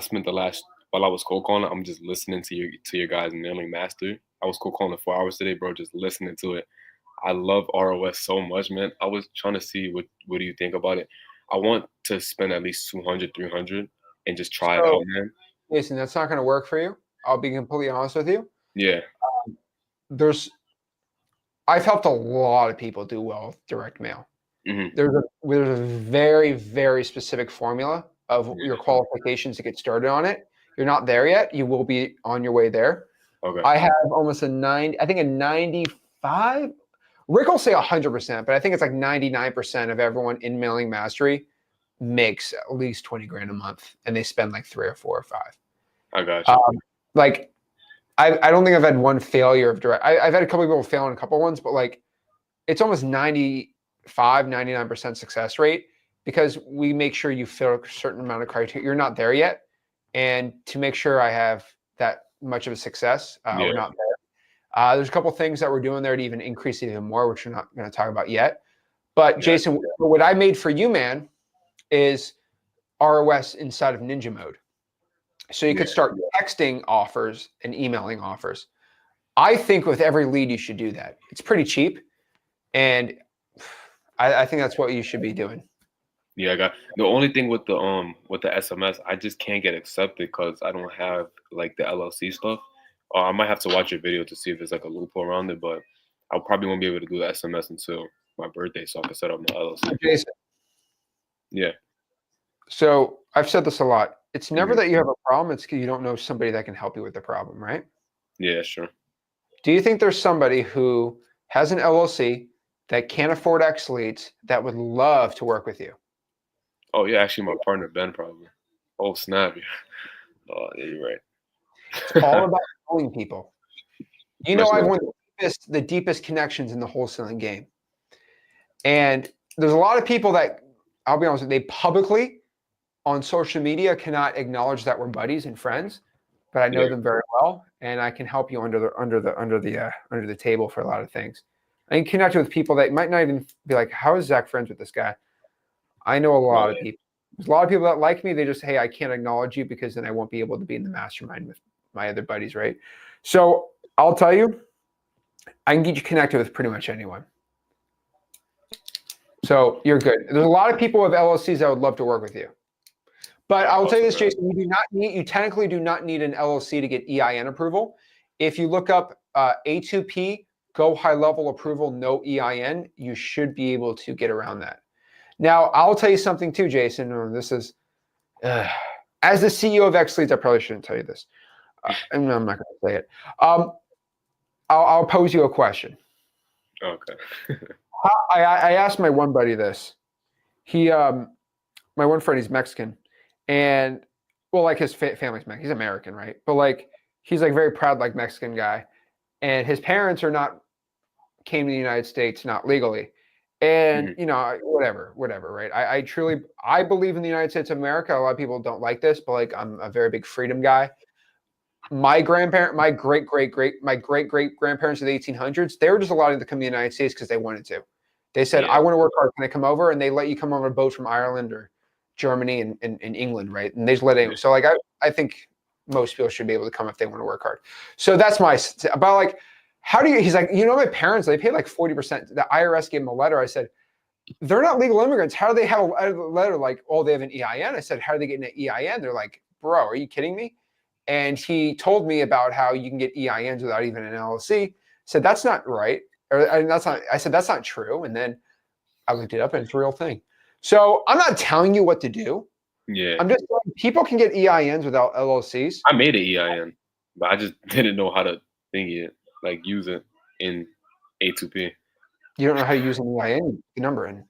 spent the last, while I was cold calling, I'm just listening to your guys' mailing master. I was cold calling 4 hours today, bro, just listening to it. I love ROS so much, man. I was trying to see what do you think about it. I want to spend at least 200, 300 and just try it out, man. Listen, that's not going to work for you. I'll be completely honest with you. Yeah. I've helped a lot of people do well with direct mail. Mm-hmm. There's a very, very specific formula of your qualifications to get started on it. You're not there yet. You will be on your way there. Okay. I have almost a 95. Rick will say 100%, but I think it's like 99% of everyone in mailing mastery makes at least 20 grand a month, and they spend like 3 or 4 or 5. I got you. Like, I don't think I've had one failure of direct. I've had a couple of people fail on a couple ones, but like, it's almost 99% success rate because we make sure you fill a certain amount of criteria. You're not there yet, and to make sure I have that much of a success, we're not there. There's a couple things that we're doing there to even increase it even more, which we're not going to talk about yet. But Jason, what I made for you, man, is ROS inside of Ninja Mode. So you could start texting offers and emailing offers. I think with every lead, you should do that. It's pretty cheap. And I think that's what you should be doing. Yeah, I got the only thing with the SMS, I just can't get accepted because I don't have like the LLC stuff. I might have to watch a video to see if there's like a loophole around it, but I probably won't be able to do the SMS until my birthday, so I can set up my LLC. Jason, Yeah. so I've said this a lot. It's never Hmm. that you have a problem. It's because you don't know somebody that can help you with the problem, right? Yeah, sure. Do you think there's somebody who has an LLC that can't afford X leads that would love to work with you? Oh yeah, actually my partner Ben probably. Oh snap. Yeah. Oh yeah, you're It's all right. about knowing people. You know, That's I've real. one of the deepest connections in the wholesaling game. And there's a lot of people that, I'll be honest with you, they publicly on social media cannot acknowledge that we're buddies and friends, but I know Yeah. them very well, and I can help you under the table for a lot of things. I can connect with people that might not even be like, how is Zach friends with this guy? I know a lot of Right. people. There's a lot of people that like me. They just, hey, I can't acknowledge you because then I won't be able to be in the mastermind with my other buddies, right? So I'll tell you, I can get you connected with pretty much anyone. So you're good. There's a lot of people with LLCs that would love to work with you. But I will tell you this, Awesome, Jason, you technically do not need an LLC to get EIN approval. If you look up A2P, go high level approval, no EIN, you should be able to get around that. Now, I'll tell you something too, Jason. This is, as the CEO of X Leads, I probably shouldn't tell you this. And I'm not going to say it. I'll pose you a question. man. Okay. I asked my one buddy this. He, my one friend, he's Mexican, and well, like his family's Mexican. He's American, right? But like he's like very proud, like Mexican guy, and his parents are not came to the United States not legally, and Hmm. you know whatever, right? I truly I believe in the United States of America. A lot of people don't like this, but like I'm a very big freedom guy. My grandparent, my great great grandparents of the 1800s, they were just allowed to come to the United States because they wanted to. They said, Yeah. I want to work hard. Can I come over? And they let you come on a boat from Ireland or Germany and England, right? And they just let anyone. So like I think most people should be able to come if they want to work hard. So that's my about like, how do you, he's like, you know, my parents, they paid like 40%. The IRS gave them a letter. I said, they're not legal immigrants. How do they have a letter like, oh, they have an EIN? I said, how do they get an EIN? They're like, bro, are you kidding me? And he told me about how you can get EINs without even an LLC. Said that's not right, and that's not. I said that's not true. And then I looked it up, and it's a real thing. So I'm not telling you what to do. Yeah. I'm just saying people can get EINs without LLCs. I made an EIN, but I just didn't know how to thingy it, like use it in A2P. You don't know how to use an EIN, the number in.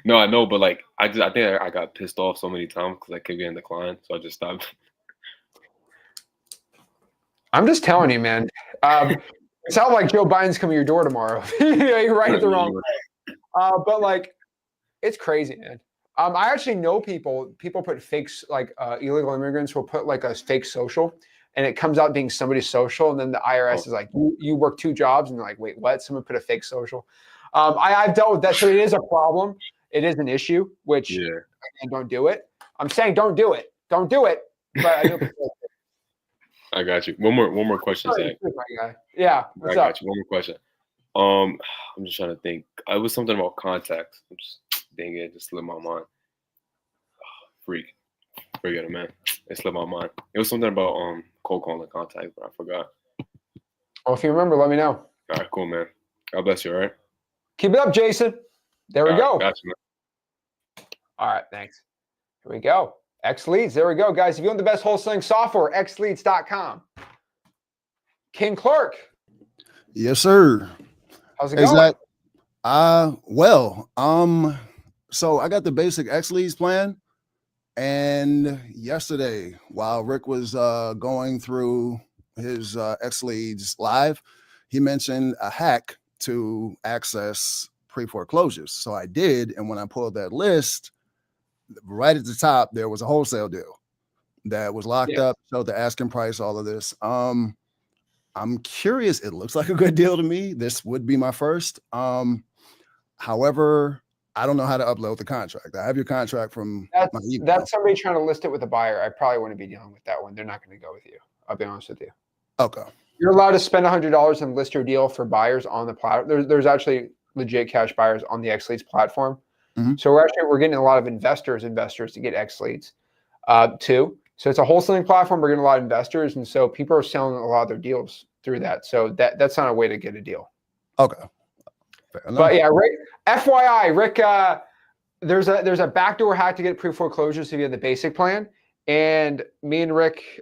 No, I know, but like I think I got pissed off so many times because I kept getting declined, so I just stopped. I'm just telling you, man. It's not like Joe Biden's coming to your door tomorrow. You're right at the wrong way. But like, it's crazy, man. I actually know people put fakes, like illegal immigrants will put like a fake social, and it comes out being somebody's social, and then the IRS is like, you work 2 jobs, and they're like, wait, what? Someone put a fake social. I've dealt with that, so it is a problem. It is an issue, which Yeah. again, don't do it. I'm saying don't do it. Don't do it. But I do. I got you. One more question, Zach. Yeah. What's I up? got you. One more question. I'm just trying to think. It was something about contacts. I'm just, dang it, just slipped my mind. Freak. Forget it, man. It slipped my mind. It was something about cold calling contacts, but I forgot. Well, if you remember, let me know. All right, cool, man. God bless you. All right. Keep it up, Jason. There we All go. right, got you, man. All right, thanks. Here we go. X Leads. There we go, guys. If you want the best wholesaling software, xleads.com. King Clark. Yes, sir. How's it Hey, going? Zach. So I got the basic X Leads plan. And yesterday, while Rick was going through his X Leads live, he mentioned a hack to access pre-foreclosures. So I did. And when I pulled that list, right at the top, there was a wholesale deal that was locked up. So the asking price, all of this. I'm curious. It looks like a good deal to me. This would be my first. However, I don't know how to upload the contract. I have your contract from my email. That's somebody trying to list it with a buyer. I probably wouldn't be dealing with that one. They're not going to go with you. I'll be honest with you. Okay. You're allowed to spend $100 and list your deal for buyers on the platform. There's actually legit cash buyers on the X Leads platform. Mhm. So we're getting a lot of investors to get X leads too. So it's a wholesaling platform. We're getting a lot of investors, and so people are selling a lot of their deals through that. So that's not a way to get a deal. Okay. Fair enough. But yeah, Rick. FYI, Rick. There's a backdoor hack to get pre-foreclosures if you have the basic plan, and me and Rick,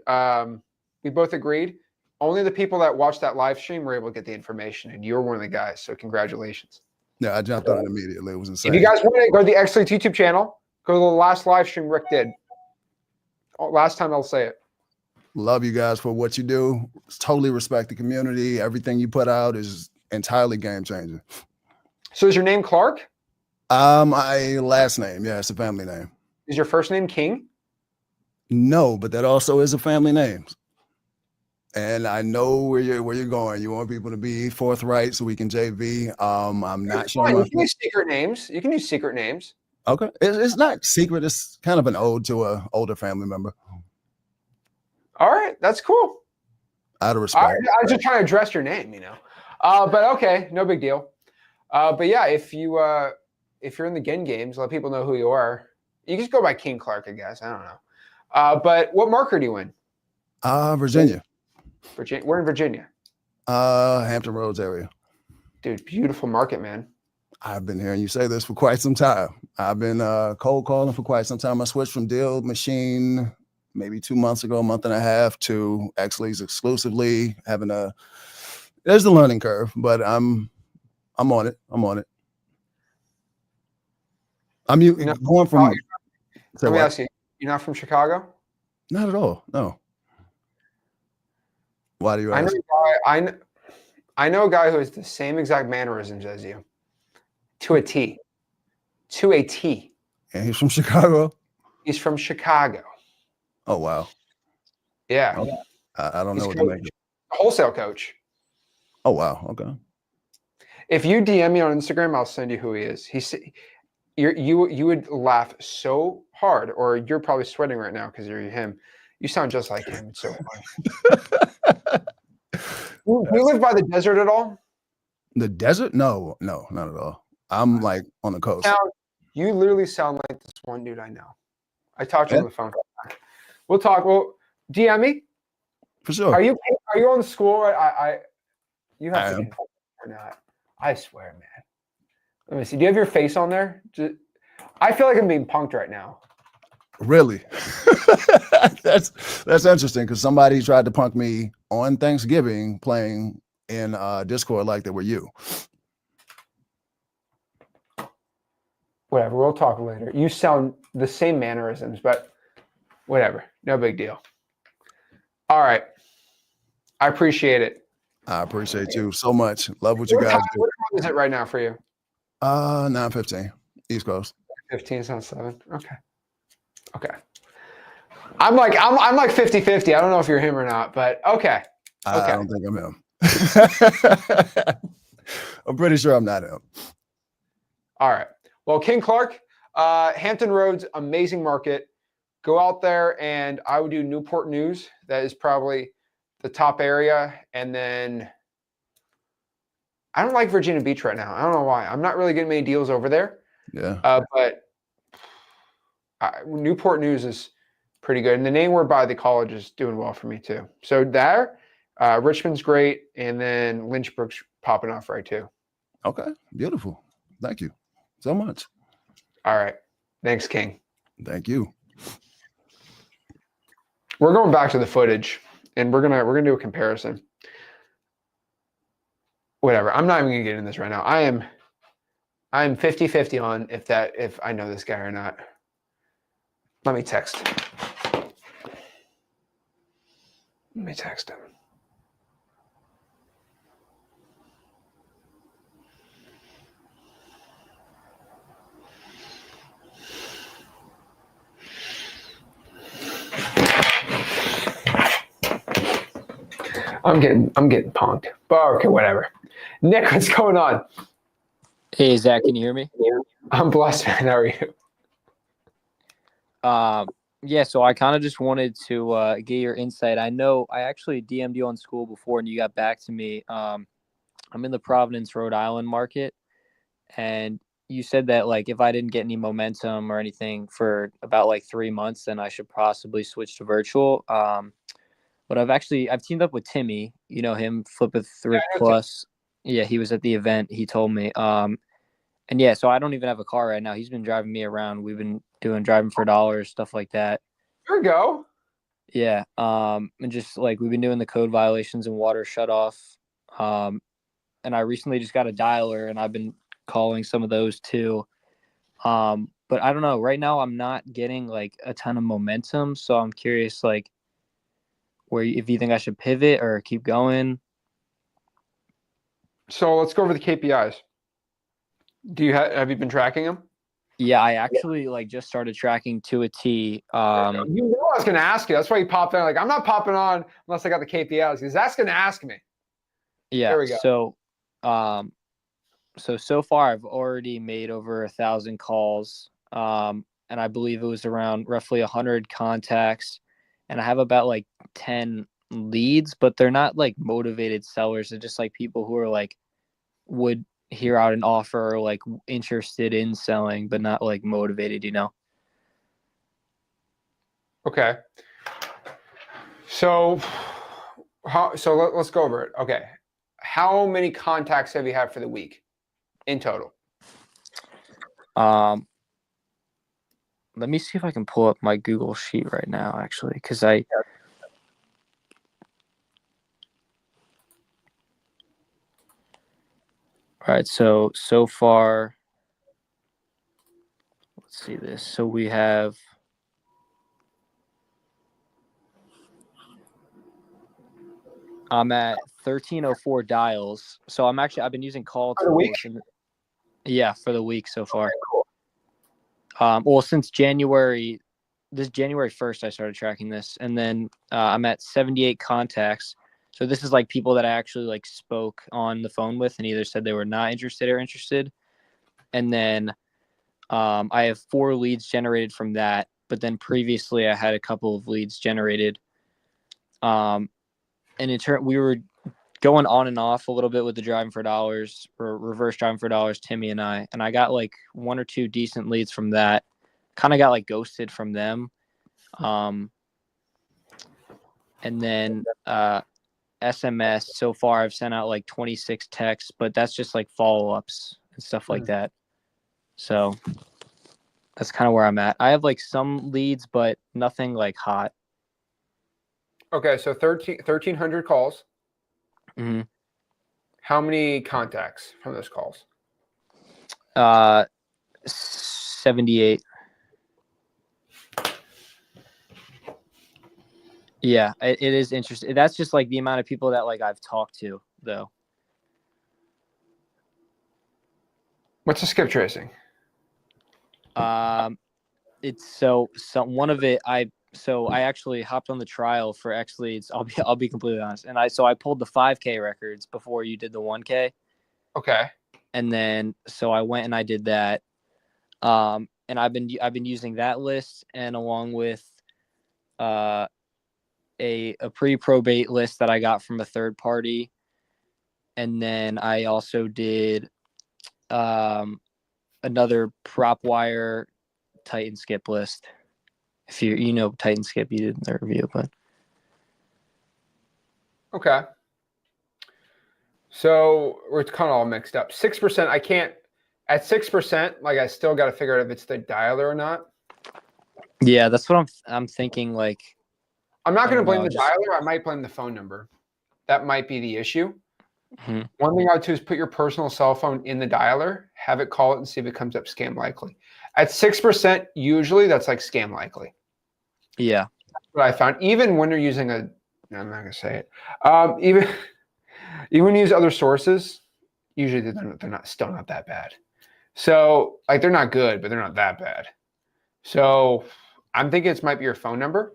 we both agreed. Only the people that watched that live stream were able to get the information, and you're one of the guys. So congratulations. Yeah, I jumped on it immediately. It was insane. If you guys want to go to the X Leads YouTube channel, go to the last live stream Rick did. Last time I'll say it. Love you guys for what you do. Totally respect the community. Everything you put out is entirely game changing. So is your name Clark? My last name, yeah, it's a family name. Is your first name King? No, but that also is a family name. And I know where you're going. You want people to be forthright so we can JV. I'm not sure. You can use secret names. You can use secret names. Okay, it's not secret. It's kind of an ode to a older family member. All right, that's cool. Out of respect. I was just trying to address your name, but okay, no big deal. But yeah, if you're in the Ginn games, let people know who you are. You can just go by King Clark, I guess. I don't know. But what market do you in? Virginia. Virginia. We're in Virginia. Hampton Roads area. Dude, beautiful market, man. I've been hearing you say this for quite some time. I've been cold calling for quite some time. I switched from Deal Machine maybe 2 months ago, a month and a half, to X Leads exclusively. There's the learning curve, but I'm on it. I'm on it. Going from. Let me ask you. You're not from Chicago? Not at all. No. Why do you ask? I know a guy who has the same exact mannerisms as you, to a T. To a T. And he's from Chicago? He's from Chicago. Oh, wow. Yeah. Okay. I don't know what to make it. Wholesale coach. Oh, wow. Okay. If you DM me on Instagram, I'll send you who he is. You would laugh so hard, or you're probably sweating right now because you're him. You sound just like him. It's so funny. Do you live by the desert at all? The desert? No, not at all. I'm like on the coast. You literally sound like this one dude I know. I talked to him on the phone. We'll talk. Well, DM me. For sure. Are you on the school? You have to confirm or not. I swear, man. Let me see. Do you have your face on there? I feel like I'm being punked right now. Really? That's interesting, because somebody tried to punk me on Thanksgiving playing in Discord like they were you. Whatever. We'll talk later. You sound the same mannerisms, but whatever. No big deal. All right. I appreciate it. I appreciate you so much. Love what you guys do. What time is it right now for you? 9:15 East Coast. 15 is not 7. Okay. I'm like 50-50. I don't know if you're him or not, but okay. I don't think I'm him. I'm pretty sure I'm not him. All right. Well, King Clark, Hampton Roads, amazing market. Go out there, and I would do Newport News. That is probably the top area. And then I don't like Virginia Beach right now. I don't know why. I'm not really getting many deals over there. Yeah. But Newport News is pretty good. And the name we're by the college is doing well for me too. So there, Richmond's great. And then Lynchburg's popping off right too. Okay. Beautiful. Thank you so much. All right. Thanks, King. Thank you. We're going back to the footage, and we're gonna do a comparison. Whatever. I'm not even gonna get in this right now. I'm 50-50 on if I know this guy or not. Let me text him. I'm getting punked. But okay, whatever. Nick, what's going on? Hey, Zach, can you hear me? I'm blessed, man. How are you? Yeah, so I kind of just wanted to get your insight. I know I actually DM'd you on school before and you got back to me. I'm in the Providence, Rhode Island market, and you said that like if I didn't get any momentum or anything for about like 3 months, then I should possibly switch to virtual. But I've teamed up with Timmy, you know him, Flip with Rick Plus. Yeah, he was at the event. He told me. And yeah, so I don't even have a car right now. He's been driving me around. We've been doing driving for dollars, stuff like that. There we go. Yeah. And just like we've been doing the code violations and water shut off. And I recently just got a dialer and I've been calling some of those too. But I don't know. Right now I'm not getting like a ton of momentum. So I'm curious like if you think I should pivot or keep going. So let's go over the KPIs. Have you been tracking them? Yeah, I actually like just started tracking to a T. You know I was going to ask you. That's why you popped on. Like, I'm not popping on unless I got the KPIs because that's going to ask me. Yeah. There we go. So far I've already made over 1,000 calls. And I believe it was around roughly 100 contacts. And I have about like 10 leads, but they're not like motivated sellers. They're just like people who are like would hear out an offer or like interested in selling, but not like motivated, you know? Okay. So let's go over it. Okay. How many contacts have you had for the week in total? Let me see if I can pull up my Google sheet right now, actually, because all right, so far, let's see this. So we have I'm at 1,304 dials. So I've been using call For the week? tools. Yeah, for the week so far. Okay, cool. Well, since January 1st, I started tracking this, and then I'm at 78 contacts. So this is like people that I actually like spoke on the phone with and either said they were not interested or interested. And then I have 4 leads generated from that. But then previously I had a couple of leads generated. And in turn, we were going on and off a little bit with the driving for dollars or reverse driving for dollars, Timmy and I got like 1 or 2 decent leads from that. Kind of got like ghosted from them. And then SMS, so far I've sent out like 26 texts, but that's just like follow-ups and stuff like that. So that's kind of where I'm at. I have like some leads, but nothing like hot. Okay, so 1,300 calls. Mm-hmm. How many contacts from those calls? 78. Yeah, it is interesting. That's just like the amount of people that like I've talked to, though. What's the skip tracing? It's so one of it. I actually hopped on the trial for X Leads. I'll be completely honest. And I pulled the 5K records before you did the 1K. Okay. And then so I went and I did that. And I've been using that list and along with a pre-probate list that I got from a third party. And then I also did another prop wire Titan skip list. If you know Titan skip, you did the review, but okay. So we're kind of all mixed up. 6%. I can't at 6%. Like I still got to figure out if it's the dialer or not. Yeah, that's what I'm thinking. Like, I'm not going to blame the dialer. I might blame the phone number. That might be the issue. Mm-hmm. One thing I would do is put your personal cell phone in the dialer, have it call it, and see if it comes up scam likely. At 6%, usually that's like scam likely. Yeah. That's what I found. Even when you're using I'm not going to say it. Even when you use other sources, usually they're still not that bad. So like they're not good, but they're not that bad. So I'm thinking it might be your phone number.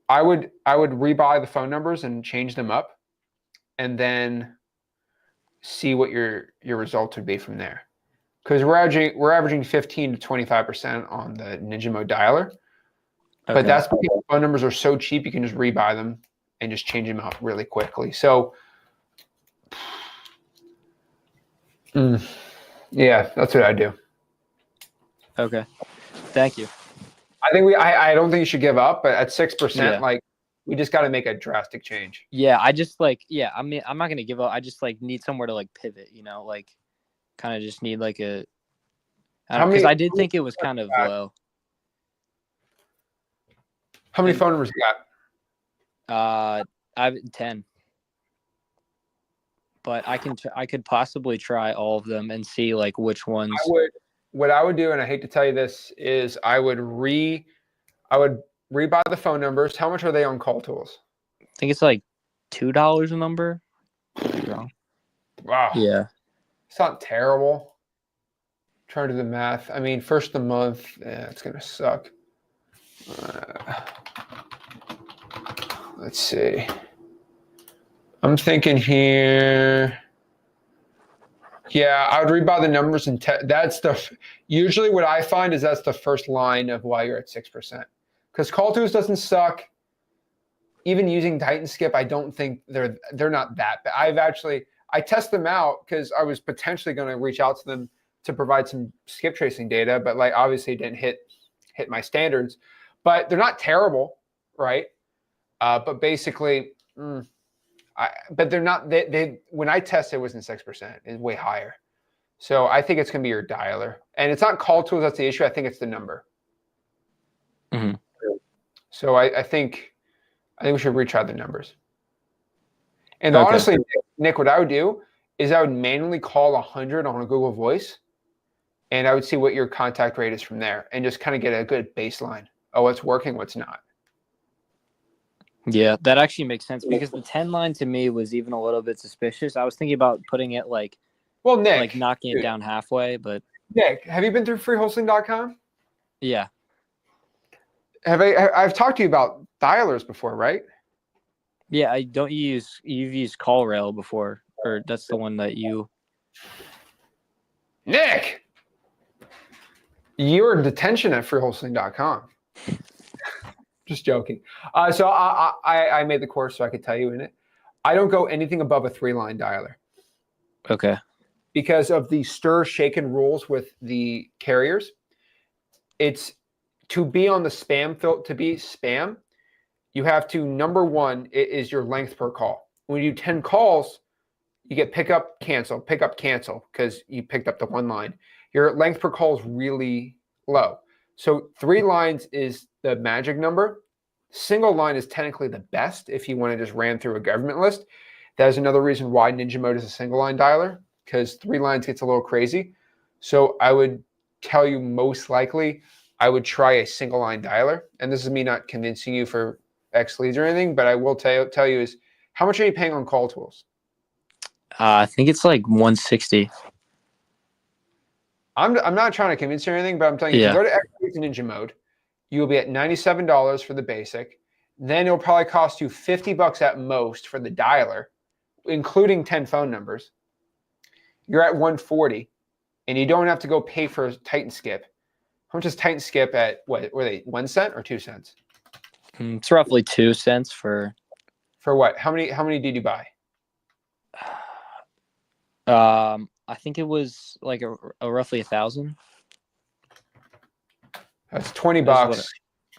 I would rebuy the phone numbers and change them up, and then see what your results would be from there. Because we're averaging 15 to 25% on the Ninja Mode dialer. Okay. But that's because phone numbers are so cheap, you can just rebuy them and just change them out really quickly. So Yeah, that's what I do. Okay. Thank you. I think I don't think you should give up, but at 6%, Yeah. like we just got to make a drastic change. Yeah, I just like, yeah, I mean, I'm not gonna give up. I just like need somewhere to like pivot, you know, like kind of just need like a, I don't, because I did think it was kind of low. How many phone numbers you got? I have 10, but I could possibly try all of them and see like which ones. What I would do, and I hate to tell you this, is I would rebuy the phone numbers. How much are they on Call Tools? I think it's like $2 a number. Could be wrong. Wow. Yeah. It's not terrible. Trying to do the math. I mean, first of the month, it's gonna suck. Let's see. I'm thinking here. Yeah, I would rebuy the numbers and that's usually what I find is that's the first line of why you're at 6%. Because Call Tools doesn't suck. Even using Titan Skip, I don't think they're not that bad. I test them out because I was potentially going to reach out to them to provide some skip tracing data, but like obviously it didn't hit my standards. But they're not terrible, right? But basically, but they're not. They when I tested, it wasn't 6%. It's way higher. So I think it's going to be your dialer, and it's not Call Tools that's the issue. I think it's the number. Mm-hmm. So I think we should retry the numbers. And honestly, Nick, what I would do is I would manually call 100 on a Google Voice, and I would see what your contact rate is from there, and just kind of get a good baseline. Oh, what's working, what's not. Yeah, that actually makes sense because the 10 line to me was even a little bit suspicious. I was thinking about putting it like, well, Nick, like knocking it down halfway, but Nick, have you been through freewholesaling.com? Yeah. I've talked to you about dialers before, right? Yeah, you've used CallRail before, or that's the one that you. Nick, you're in detention at freewholesaling.com. Just joking. So I made the course so I could tell you in it. I don't go anything above a 3-line dialer. Okay. Because of the stir shaken rules with the carriers. It's to be on the spam filter, to be spam, you have to, number one, it is your length per call. When you do 10 calls, you get pick up, cancel, because you picked up the 1 line. Your length per call is really low. So 3 lines is the magic number. Single line is technically the best if you want to just ram through a government list. That is another reason why Ninja Mode is a single line dialer, because 3 lines gets a little crazy. So I would tell you most likely I would try a single line dialer. And this is me not convincing you for X leads or anything, but I will tell you is how much are you paying on Call Tools? I think it's like 160. I'm not trying to convince you or anything, but I'm telling you, if you go to X leads and Ninja Mode, you will be at $97 for the basic. Then it'll probably cost you $50 at most for the dialer, including 10 phone numbers. You're at $140, and you don't have to go pay for Titan Skip. How much is Titan Skip at, what were they, 1 cent or 2 cents? It's roughly 2 cents for what? How many did you buy? I think it was like a roughly 1,000. That's $20.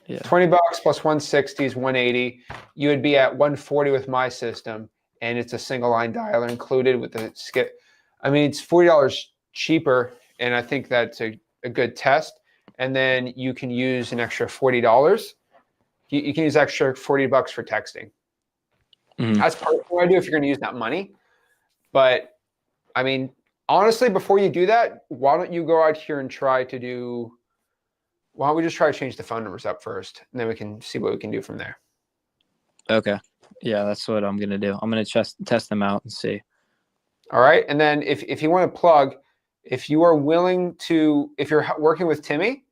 Yeah. $20 plus 160 is 180. You would be at 140 with my system, and it's a single line dialer included with the skip. I mean, it's $40 cheaper, and I think that's a good test. And then you can use an extra $40. You can use extra $40 for texting. Mm-hmm. That's part of what I do if you're going to use that money. But I mean, honestly, before you do that, why don't you go out here and try to do? Why don't we just try to change the phone numbers up first, and then we can see what we can do from there. Okay. Yeah, that's what I'm gonna do. I'm gonna test them out and see. All right, and then if you want to plug, if you are willing to, if you're working with Timmy,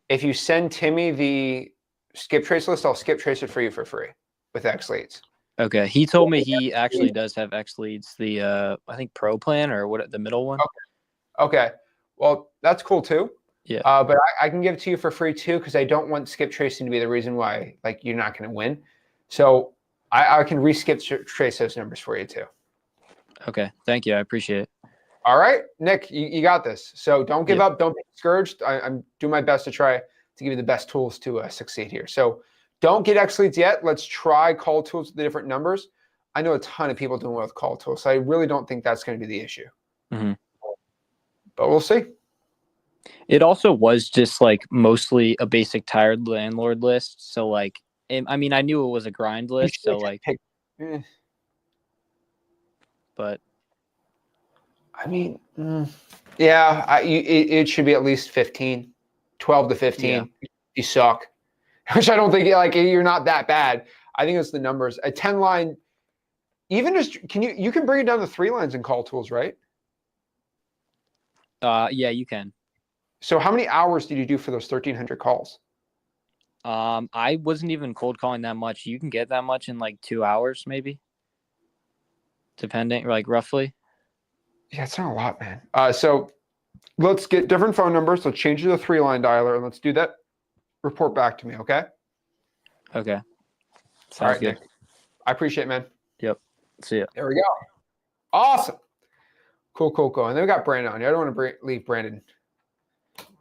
if you send Timmy the skip trace list, I'll skip trace it for you for free with X leads. Okay. He told me he actually does have X leads, the I think Pro plan or what, the middle one. Okay. Well, that's cool too. Yeah. But I can give it to you for free too, because I don't want skip tracing to be the reason why like you're not going to win. So I can re-skip trace those numbers for you too. Okay. Thank you. I appreciate it. All right, Nick, you got this. So don't give up. Don't be discouraged. I'm doing my best to try to give you the best tools to succeed here. So don't get X leads yet. Let's try call tools with the different numbers. I know a ton of people doing well with call tools, so I really don't think that's going to be the issue. Mm-hmm. But we'll see. It also was just like mostly a basic tired landlord list. So like, I mean, I knew it was a grind list. So like, but I mean, yeah, it should be at least 15, 12 to 15. Yeah. You suck, which I don't think like you're not that bad. I think it's the numbers. A 10 line, even just you can bring it down to 3 lines in call tools, right? Yeah, you can. So how many hours did you do for those 1,300 calls? I wasn't even cold calling that much. You can get that much in like 2 hours, maybe, depending, like roughly. Yeah, it's not a lot, man. So let's get different phone numbers. Let's change to the 3-line dialer, and let's do that. Report back to me, okay? Okay. All right, Nick. I appreciate it, man. Yep. See ya. There we go. Awesome. Cool. And then we got Brandon on here. I don't want to leave Brandon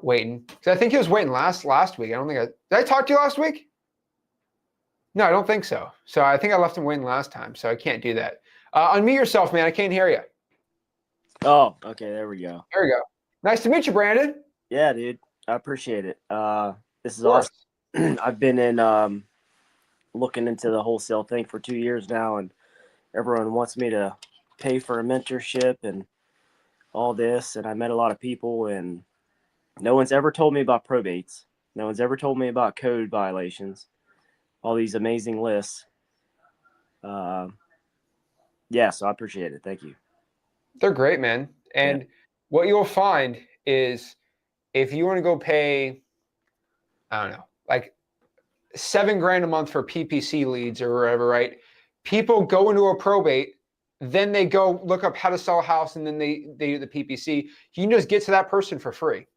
waiting, because I think he was waiting last week. Did I talk to you last week? No, I don't think so. So I think I left him waiting last time, so I can't do that. Unmute yourself, man. I can't hear you. Oh, okay. There we go. There we go. Nice to meet you, Brandon. Yeah, dude. I appreciate it. This is awesome. I've been in looking into the wholesale thing for 2 years now, and everyone wants me to pay for a mentorship and all this. And I met a lot of people, and no one's ever told me about probates. No one's ever told me about code violations. All these amazing lists. Yeah, so I appreciate it. Thank you. They're great, man. And what you'll find is if you want to go pay, I don't know, like $7,000 a month for PPC leads or whatever, right? People go into a probate, then they go look up how to sell a house, and then they do the PPC. You can just get to that person for free.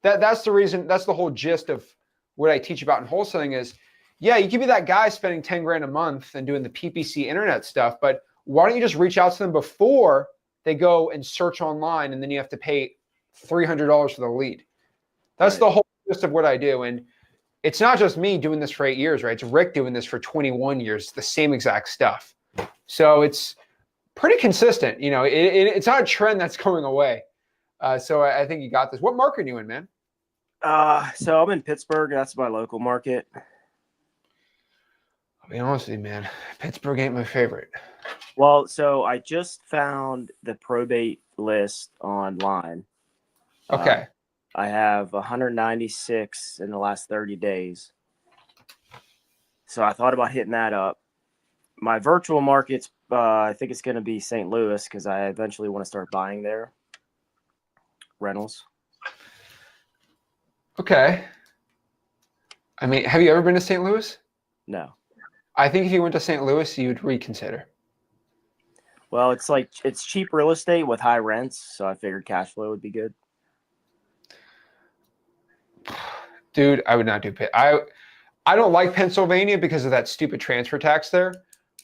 That's the reason. That's the whole gist of what I teach about in wholesaling is, yeah, you can be that guy spending $10,000 a month and doing the PPC internet stuff, but why don't you just reach out to them before they go and search online, and then you have to pay $300 for the lead. That's the whole gist of what I do. And it's not just me doing this for 8 years, right? It's Rick doing this for 21 years, the same exact stuff. So it's pretty consistent. You know, it's not a trend that's going away. So I think you got this. What market are you in, man? So I'm in Pittsburgh. That's my local market. I'll be honest with you, man. Pittsburgh ain't my favorite. Well, so I just found the probate list online. Okay. I have 196 in the last 30 days. So I thought about hitting that up. My virtual markets, I think it's going to be St. Louis, because I eventually want to start buying there. Rentals. Okay. I mean, have you ever been to St. Louis? No. I think if you went to St. Louis, you'd reconsider. Well, it's cheap real estate with high rents, so I figured cash flow would be good. Dude, I would not do Pitt. I don't like Pennsylvania because of that stupid transfer tax there,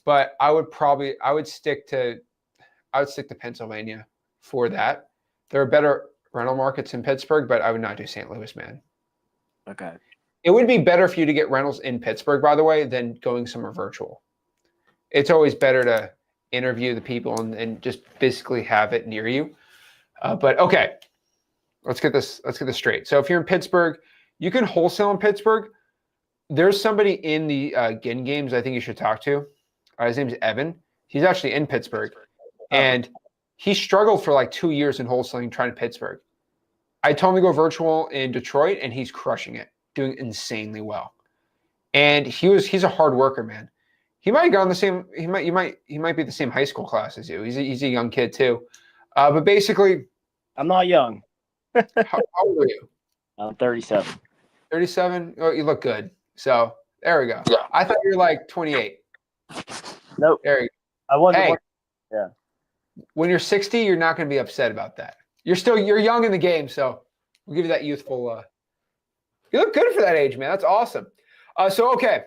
but I would stick to Pennsylvania for that. There are better rental markets in Pittsburgh, but I would not do St. Louis, man. Okay. It would be better for you to get rentals in Pittsburgh, by the way, than going somewhere virtual. It's always better to interview the people and just basically have it near you. But okay, let's get this straight. So if you're in Pittsburgh, you can wholesale in Pittsburgh. There's somebody in the Ginn games I think you should talk to. His name's Evan. He's actually in Pittsburgh, and he struggled for like 2 years in wholesaling trying to Pittsburgh. I told him to go virtual in Detroit, and he's crushing it, doing insanely well. And he's a hard worker, man. He might go on the same. He might be the same high school class as you. He's a young kid too. But basically, I'm not young. how old are you? I'm 37. 37. Oh, you look good. So there we go. Yeah. I thought you were like 28. Nope. There you go. I wasn't. Hey, yeah. When you're 60, you're not going to be upset about that. You're young in the game, so we'll give you that youthful. You look good for that age, man. That's awesome. So okay.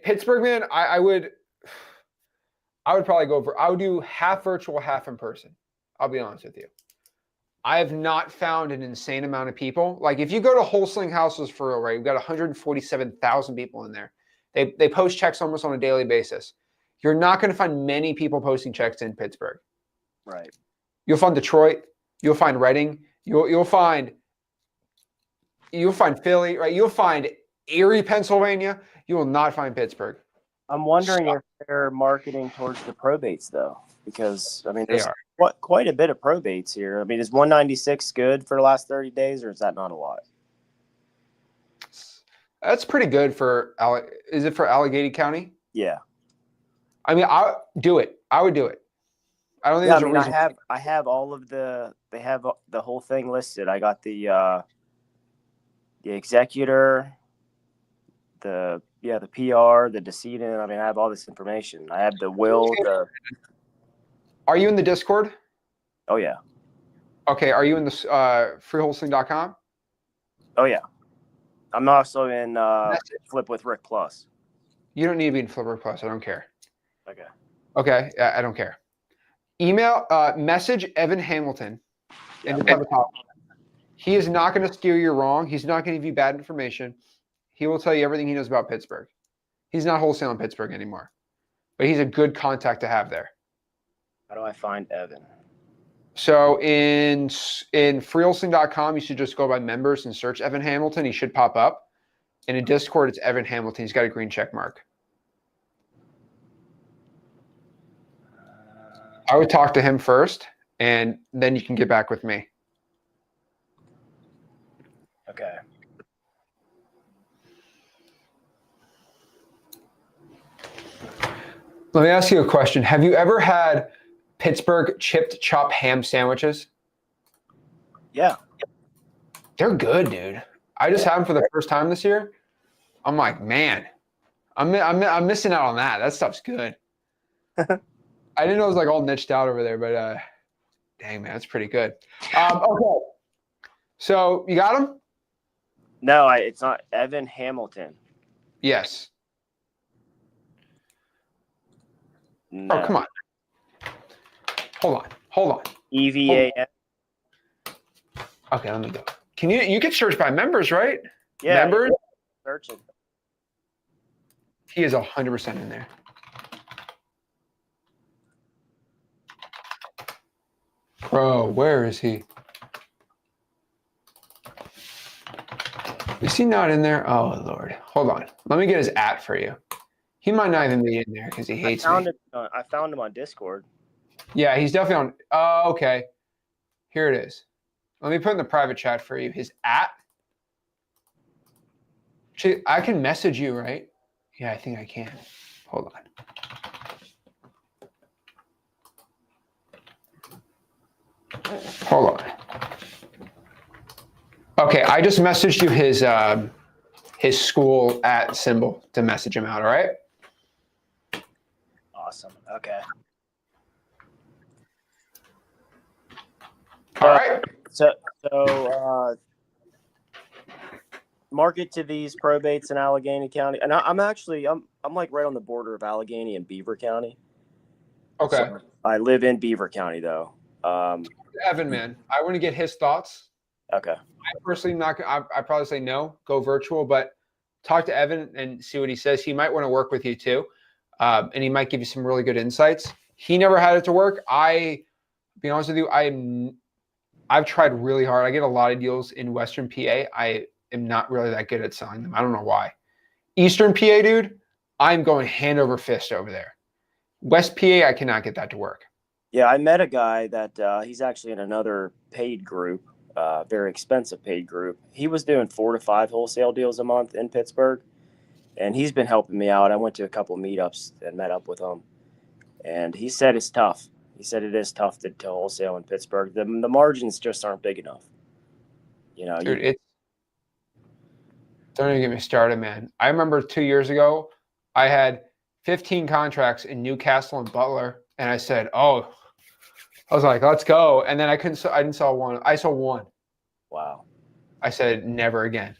Pittsburgh, man, I would probably I would do half virtual, half in person. I'll be honest with you. I have not found an insane amount of people. Like if you go to Wholesaling Houses for real, right? You've got 147,000 people in there. They post checks almost on a daily basis. You're not going to find many people posting checks in Pittsburgh. Right. You'll find Detroit. You'll find Reading. You'll find Philly, right? You'll find Erie, Pennsylvania. You will not find Pittsburgh. I'm wondering if they're marketing towards the probates though, because I mean, They there's are. quite a bit of probates here. I mean, is 196 good for the last 30 days, or is that not a lot? That's pretty good for, is it for Allegheny County? Yeah. I mean, I would do it. I would do it. I don't think Yeah, I there's mean, a reason. I have all of they have the whole thing listed. I got the executor, the PR, the decedent. I mean, I have all this information. I have the will. Are you in the Discord? Oh yeah. Okay. Are you in the freewholesaling.com? Oh yeah. I'm also in Message. Flip with Rick Plus. You don't need to be in Flipper Plus. I don't care. Okay. Okay. I don't care. Email, message Evan Hamilton. Yeah. And just top. He is not going to steer you wrong. He's not going to give you bad information. He will tell you everything he knows about Pittsburgh. He's not wholesaling Pittsburgh anymore, but he's a good contact to have there. How do I find Evan? So in freewholesaling.com, you should just go by members and search Evan Hamilton. He should pop up. And in Discord, it's Evan Hamilton. He's got a green check mark. I would talk to him first, and then you can get back with me. Okay. Let me ask you a question. Have you ever had Pittsburgh chipped chop ham sandwiches? Yeah. They're good, dude. I just had them for the first time this year. I'm like, man, I'm missing out on that. That stuff's good. I didn't know it was like all niched out over there, but dang, man, that's pretty good. Okay. So you got him? No, it's not Evan Hamilton. Yes. No. Oh, come on. Hold on. EVAN. Okay, let me go. You can search by members, right? Yeah. Members? Searching. He is 100% in there. Bro, where is he? Is he not in there? Oh, Lord. Hold on. Let me get his @ for you. He might not even be in there because he hates me. I found him on Discord. Yeah, he's definitely on. Oh, okay. Here it is. Let me put in the private chat for you. His @. Actually, I can message you, right? Yeah, I think I can. Hold on. Hold on. Okay, I just messaged you his school @ symbol to message him out. All right. Awesome. Okay. All right. So market to these probates in Allegheny County, and I'm like right on the border of Allegheny and Beaver County. Okay. So I live in Beaver County though. Evan, man, I want to get his thoughts. Okay. I personally I probably say no, go virtual, but talk to Evan and see what he says. He might want to work with you too. And he might give you some really good insights. He never had it to work. Be honest with you, I've tried really hard. I get a lot of deals in Western PA. I am not really that good at selling them. I don't know why. Eastern PA, dude, I'm going hand over fist over there. West PA, I cannot get that to work. Yeah, I met a guy that he's actually in another paid group, very expensive paid group. He was doing 4 to 5 wholesale deals a month in Pittsburgh, and he's been helping me out. I went to a couple of meetups and met up with him, and he said it's tough. He said it is tough to wholesale in Pittsburgh. The margins just aren't big enough. You know, dude, don't even get me started, man. I remember 2 years ago, I had 15 contracts in Newcastle and Butler, and I said, "Oh," I was like, "Let's go." And then I didn't sell one. I sold one. Wow. I said, "Never again."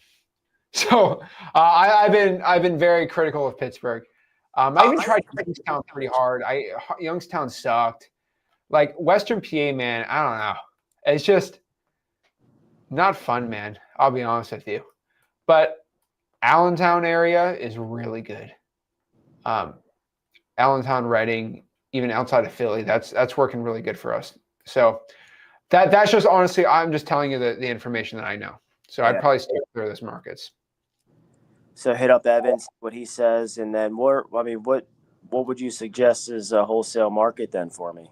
So I've been very critical of Pittsburgh. I even tried Youngstown pretty hard. Youngstown sucked. Like Western PA, man, I don't know. It's just not fun, man. I'll be honest with you. But Allentown area is really good. Allentown, Reading, even outside of Philly, that's working really good for us. So that's just honestly, I'm just telling you the information that I know. So I'd probably stay clear of those markets. So hit up Evan, see what he says, and then what would you suggest is a wholesale market then for me?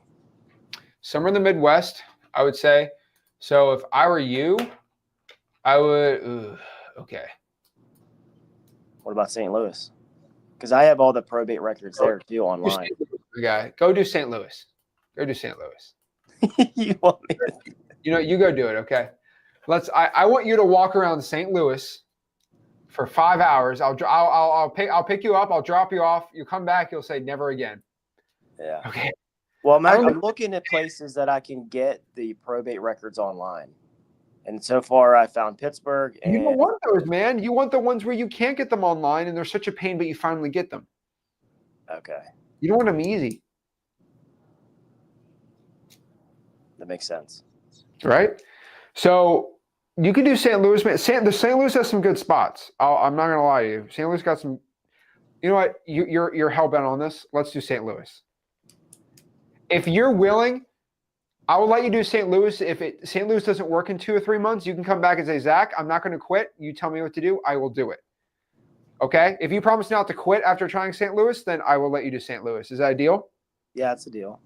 Somewhere in the Midwest, I would say. So if I were you, I would. Okay. What about St. Louis? Because I have all the probate records there too online. Okay, go do St. Louis. Go do St. Louis. You want me to? You know, you go do it. Okay. I want you to walk around St. Louis for 5 hours. I'll pick you up. I'll drop you off. You come back. You'll say never again. Yeah. Okay. Well, I'm looking at places that I can get the probate records online. And so far, I found Pittsburgh. And you don't want those, man. You want the ones where you can't get them online and they're such a pain, but you finally get them. Okay. You don't want them easy. That makes sense. Right? So you can do St. Louis, man. The St. Louis has some good spots. I'm not going to lie to you. St. Louis got some. You know what? You're hell-bent on this. Let's do St. Louis. If you're willing, I will let you do St. Louis. If St. Louis doesn't work in 2 or 3 months, you can come back and say, Zach, I'm not going to quit. You tell me what to do. I will do it. Okay? If you promise not to quit after trying St. Louis, then I will let you do St. Louis. Is that a deal? Yeah, it's a deal.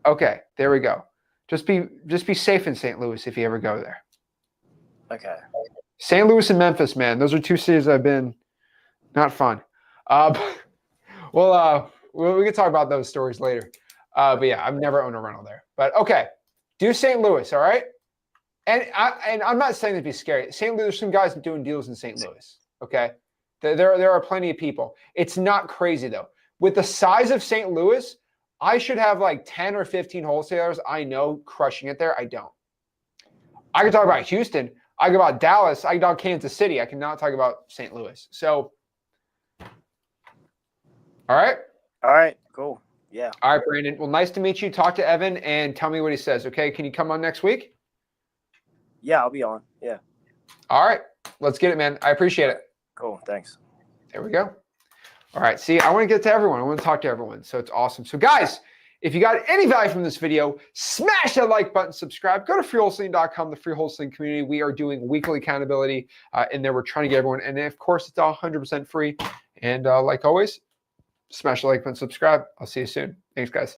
Okay, there we go. Just be safe in St. Louis if you ever go there. Okay. St. Louis and Memphis, man. Those are 2 cities I've been. Not fun. Well, we can talk about those stories later. But yeah, I've never owned a rental there. But okay, do St. Louis, all right? And I'm not saying to be scary. St. Louis, there's some guys doing deals in St. Louis. Okay, there are plenty of people. It's not crazy though. With the size of St. Louis, I should have like 10 or 15 wholesalers I know crushing it there. I don't. I can talk about Houston. I can talk about Dallas. I can talk about Kansas City. I cannot talk about St. Louis. So, all right. All right. Cool. Yeah. All right, Brandon. Well, nice to meet you. Talk to Evan and tell me what he says. Okay. Can you come on next week? Yeah, I'll be on. Yeah. All right. Let's get it, man. I appreciate it. Cool. Thanks. There we go. All right. See, I want to get to everyone. I want to talk to everyone. So it's awesome. So guys, if you got any value from this video, smash that like button, subscribe, go to freewholesaling.com, the free wholesaling community. We are doing weekly accountability in there. We're trying to get everyone. And of course, it's all 100% free. And like always, smash the like button, subscribe. I'll see you soon. Thanks, guys.